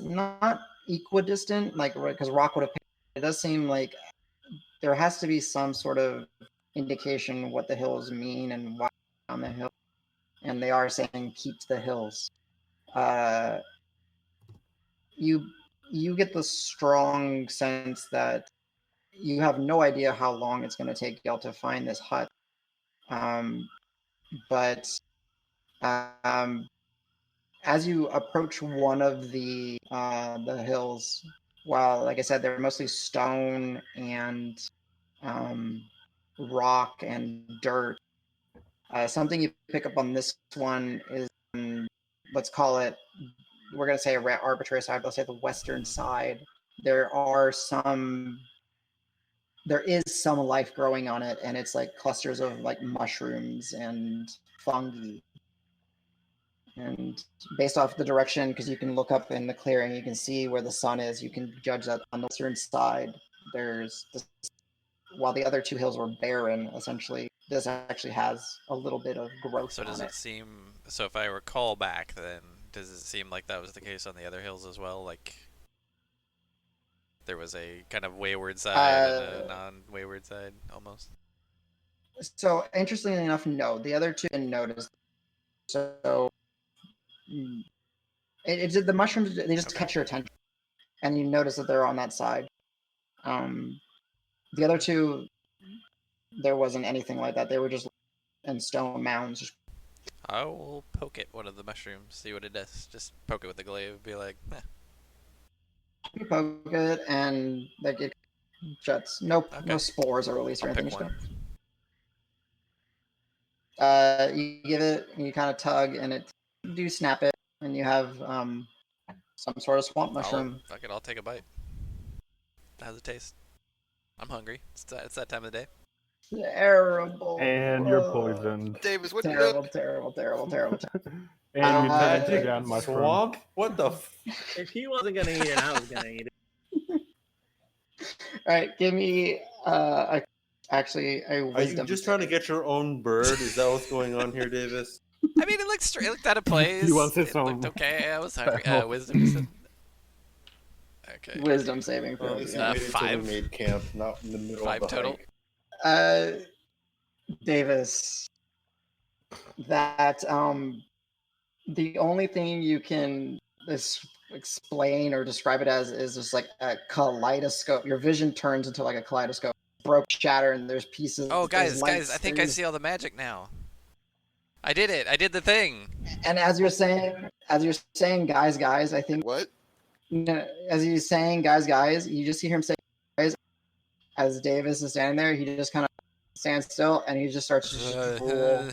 not equidistant, like because Roque would have. It does seem like there has to be some sort of indication what the hills mean and why on the hill, and they are saying keep to the hills. You get the strong sense that you have no idea how long it's going to take y'all to find this hut, but as you approach one of the hills, while like I said, they're mostly stone and rock and dirt. Something you pick up on this one is, let's call it, we're going to say a arbitrary side, let's say the western side. There is some life growing on it, and it's like clusters of like mushrooms and fungi. And based off the direction, because you can look up in the clearing, you can see where the sun is. You can judge that on the western side, there's this, while the other two hills were barren, essentially, this actually has a little bit of growth. So does on it seem? So if I recall back, then does it seem like that was the case on the other hills as well? Like there was a kind of wayward side and a non-wayward side, almost. So interestingly enough, no, the other two didn't notice. So the mushrooms, they just catch your attention, and you notice that they're on that side. The other two, there wasn't anything like that. They were just in stone mounds. I will poke at one of the mushrooms, see what it does. Just poke it with the glaive, be like, eh. You poke it, and like it shuts. No spores are released or anything. Pick one. You give it, and you kind of tug, and you do snap it, and you have some sort of swamp mushroom. Fuck it, I'll take a bite. How's it taste? I'm hungry. It's that time of the day. Terrible. And you're poisoned. Davis, what you Terrible, look? terrible, terrible, terrible. And you turn into Magic giant mushroom. swamp? What the? If he wasn't gonna eat it, I was gonna eat it. All right, give me a Are you wisdom. just trying to get your own bird? Is that what's going on here, Davis? I mean, it looked out of place. He wants his It own looked okay. I was hungry. battle. Wisdom. You said? Okay. Wisdom saving Well, throws. this Yeah. is waited till we 5. made camp, not in the middle 5 of the total. hike. Davis, that the only thing you can explain or describe it as is just like a kaleidoscope. Your vision turns into like a kaleidoscope, broke, shatter, and there's pieces. Oh, there's guys, lights, I think I see all the magic now. I did it. I did the thing. And as you're saying, guys, I think What? as he's saying, guys, you just see him say, guys, as Davis is standing there, he just kind of stands still and he just starts to drool.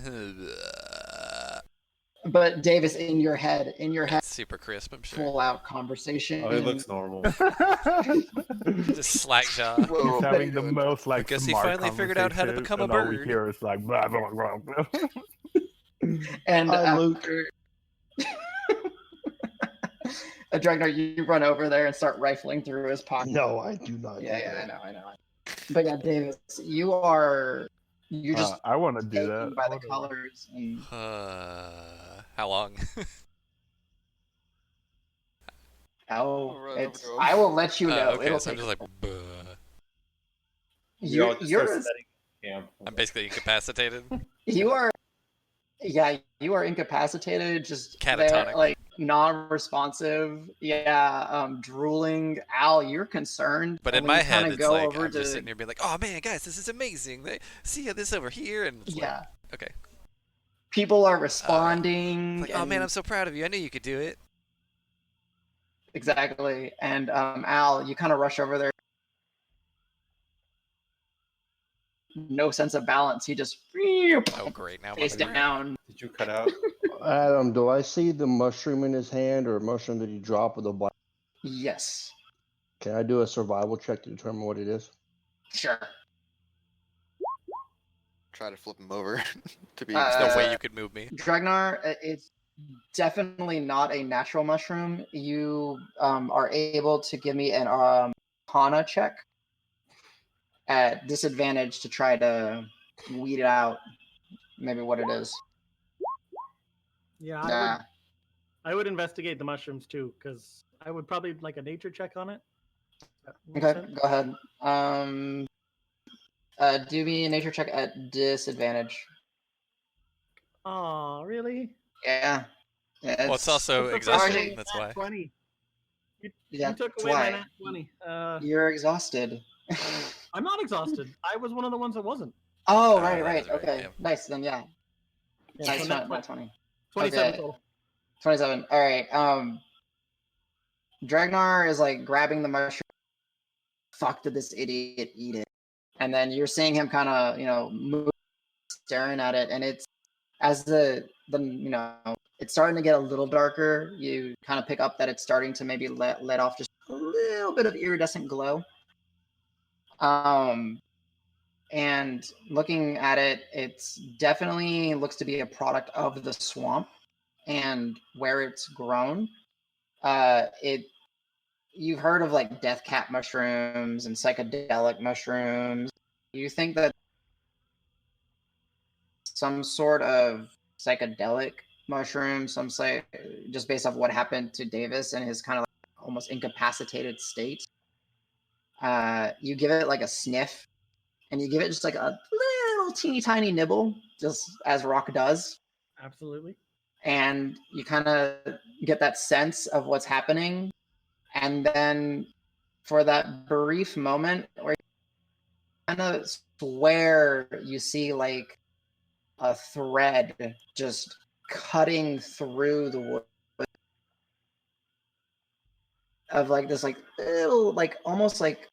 But Davis, in your head, It's super crisp, I'm sure. full out conversation. Oh, it looks normal. Just slack jaw. Whoa, He's having the most like Guess he smart finally figured out how to conversation, become a and all we bird. hear is like blah blah blah. blah. And Hi, Luke. after Dregnar, you run over there and start rifling through his pocket. No, I do not. do Yeah, that. I know. But yeah, Davis, you're just I want to do taken that. by the colors. And How long? I will let you know. Okay, It'll so I'm take just like, "Buh." We all just you're start as- setting camp. I'm basically incapacitated. you are incapacitated, just Catatonic. there, like non-responsive. Yeah, drooling. Al, you're concerned. But and in when my you head, kinda it's go like, over I'm just sitting here being like, oh man, guys, this is amazing. See this over here? And it's like, Yeah, okay. people are responding. It's like, oh man, and- I'm so proud of you. I knew you could do it. Exactly. And Al, you kind of rush over there. No sense of balance. He just Oh great, now I'm face hungry. down. Did you cut out? Adam, do I see the mushroom in his hand or a mushroom that he dropped with a black? Yes. Can I do a survival check to determine what it is? Sure. Try to flip him over to be. There's no Uh, way you could move me. Dregnar, it's definitely not a natural mushroom. You are able to give me an Arcana check at disadvantage to try to weed it out. Maybe what it is. Yeah, I would investigate the mushrooms too, because I would probably like a nature check on it. That makes Okay, sense? go ahead. Do me a nature check at disadvantage. Aw, really? Yeah. Yeah, Well, it's also That's exhaustion. Actually- That's why. 20. yeah, You took that's away my why. nat 20. You're exhausted. I'm not exhausted. I was one of the ones that wasn't. Oh, that right. is right, Okay, yeah. nice. Then yeah, Yeah, nice. so Not nat 20. 27 Okay. total. 27. All right. Dregnar is like grabbing the mushroom. Fuck, did this idiot eat it? And then you're seeing him kind of, move, staring at it, and it's as the it's starting to get a little darker. You kind of pick up that it's starting to maybe let off just a little bit of iridescent glow. And looking at it, it's definitely looks to be a product of the swamp and where it's grown. You've heard of like death cap mushrooms and psychedelic mushrooms. You think that some sort of psychedelic mushroom, just based off what happened to Davis and his kind of like almost incapacitated state. You give it like a sniff, and you give it just like a little teeny tiny nibble, just as Roque does. Absolutely. And you kind of get that sense of what's happening. And then for that brief moment where you kind of swear you see like a thread just cutting through the wood of like this like little like almost like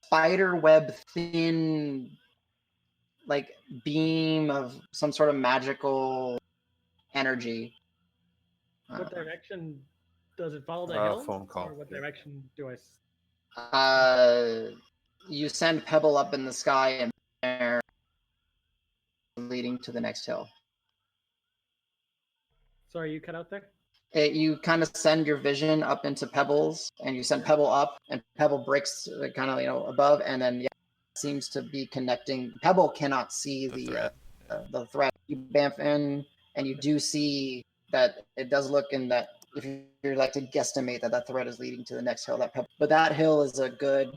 spider web thin like beam of some sort of magical energy. What direction does it follow the hill? Phone call. Or what direction do I? You send Pebble up in the sky and there leading to the next hill. Sorry, you cut out there? You kind of send your vision up into Pebbles, and you send Pebble up, and Pebble breaks kind of above, and then it seems to be connecting. Pebble cannot see the thread. You bamf in, and you do see that it does look in that. If you're like to guesstimate that thread is leading to the next hill, but that hill is a good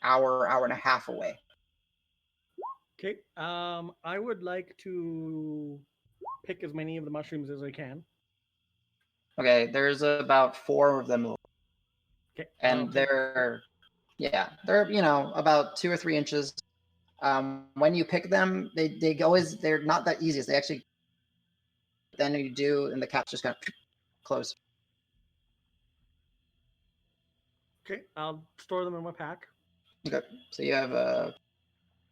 hour and a half away. Okay. I would like to pick as many of the mushrooms as I can. Okay, there's about 4 of them. Okay. And they're about 2 or 3 inches. When you pick them, they're not that easy. They actually, then you do, and the caps just kind of close. Okay, I'll store them in my pack. Okay, so you have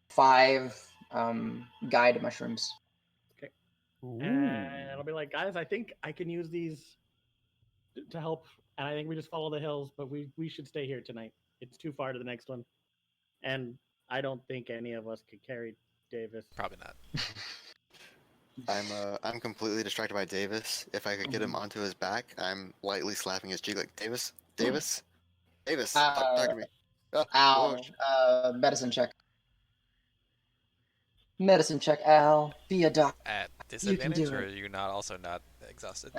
5 guide mushrooms. Okay. And I'll be like, guys, I think I can use these to help, and I think we just follow the hills, but we should stay here tonight. It's too far to the next one, and I don't think any of us could carry Davis. Probably not. I'm completely distracted by Davis. If I could get him onto his back, I'm lightly slapping his cheek like, Davis, talk to me. Medicine check. Medicine check, Al. Be a doctor. At disadvantage, or are you also not exhausted?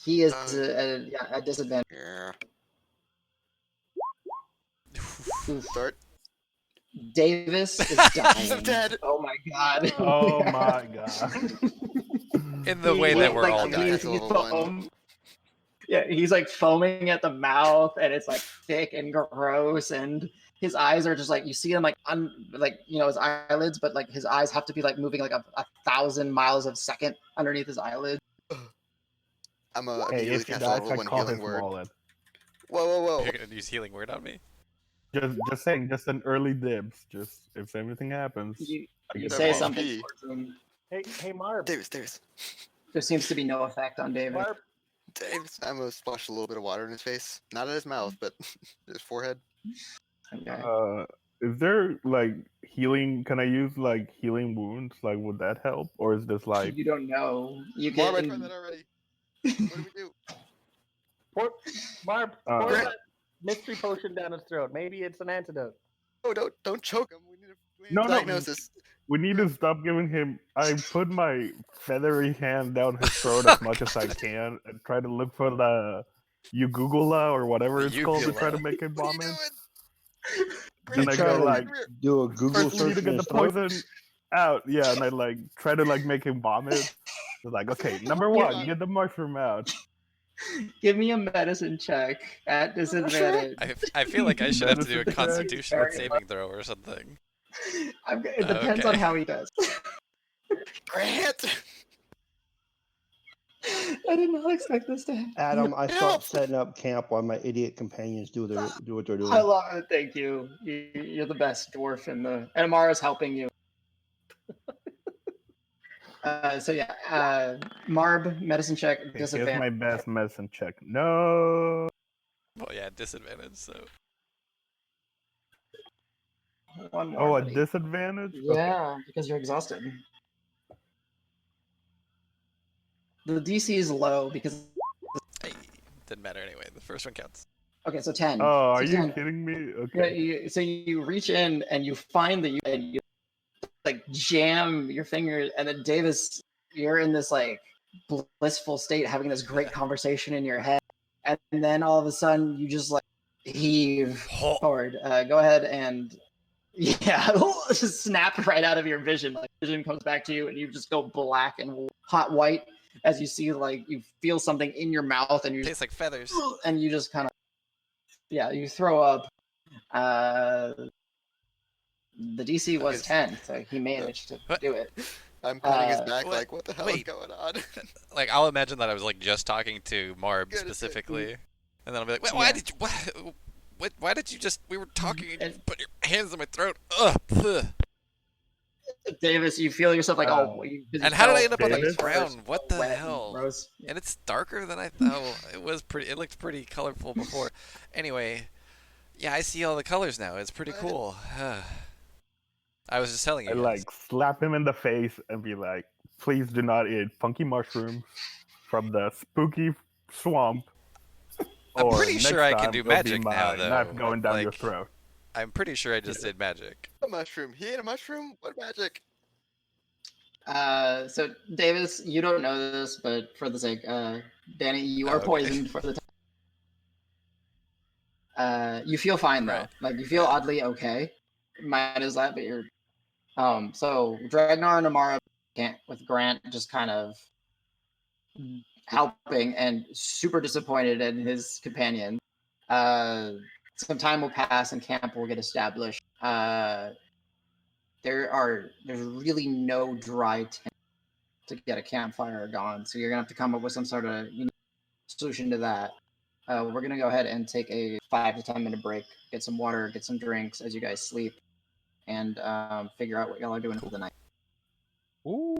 He is at disadvantage. Yeah. Start. Davis is dying. I'm dead. Oh my god. Oh my god. In the way that we're all dying. He's like foaming at the mouth, and it's like thick and gross, and his eyes are just like, you see him like his eyelids, but like his eyes have to be like moving like a 1,000 miles a second underneath his eyelids. I'm immediately cast a level 1 healing word. Whoa. You're gonna use healing word on me? Just saying, just an early dibs. Just if anything happens. You say something. Hey, Marb. Davis. There seems to be no effect on David. Marb. Davis, I'm gonna splash a little bit of water in his face. Not at his mouth, but his forehead. Okay. Is there like healing? Can I use like healing wounds? Like, would that help, or is this like? You don't know. You Marb, I can. tried that already. What do we do? Marb, pour that mystery potion down his throat. Maybe it's an antidote. Oh, don't choke him. We need a diagnosis. We need to stop giving him. I put my feathery hand down his throat as much as I can and try to look for the Ugugula or whatever it's called to try to make him vomit. And I go like, do a Google first we need search to get the poison out. Yeah, and I like try to like make him vomit. So like, okay, number 1, get the mushroom out. Give me a medicine check at disadvantage. I feel like I should have to do a constitution saving throw or something. It depends on how he does. Grant! I did not expect this to happen. Adam, I start setting up camp while my idiot companions do what they're doing. I love it. Thank you. You're the best dwarf and Amara's helping you. Marb, medicine check, disadvantage. Here's my best medicine check. No. Well, yeah, disadvantage, so. One more, a disadvantage? Yeah, because you're exhausted. The DC is low because... Hey, didn't matter anyway. The first one counts. Okay, so 10. Oh, are you 10. kidding me? Okay. So you reach in and you find and you like jam your fingers, and then Davis, you're in this like blissful state, having this great conversation in your head, and then all of a sudden you just like heave forward. Go ahead and just snap right out of your vision. Like vision comes back to you, and you just go black and hot white as you see like you feel something in your mouth, and you tastes like feathers, and you just kind of you throw up. The DC was 10, so he managed to do it. I'm patting his back like, what the hell is going on? Like, I'll imagine that I was like just talking to Marb specifically, and then I'll be like, why did you just? We were talking and you put your hands in my throat. Ugh. Davis, you feel yourself like, And how did I end up on the Davis? ground? What the wet and hell? gross. And it's darker than I thought. Well, it was pretty. It looked pretty colorful before. Anyway, yeah, I see all the colors now. It's pretty cool. I was just telling you I guys. like slap him in the face and be like, "Please do not eat funky mushrooms from the spooky swamp." I'm Or pretty next sure I can time do it'll be magic now, my though. knife going down your Like, throat. I'm pretty sure I just did magic. A mushroom. He ate a mushroom? What magic? So Davis, you don't know this, but for the sake, Danny, you are okay. poisoned for the time. You feel fine though. Right. Like you feel oddly okay. Minus that, but you're so Dregnar and Amara can't with Grant just kind of helping and super disappointed in his companion. Some time will pass and camp will get established. There's really no dry tent to get a campfire going, so you're gonna have to come up with some sort of solution to that. We're gonna go ahead and take a 5 to 10 minute break, get some water, get some drinks as you guys sleep, and figure out what y'all are doing for the night. Ooh.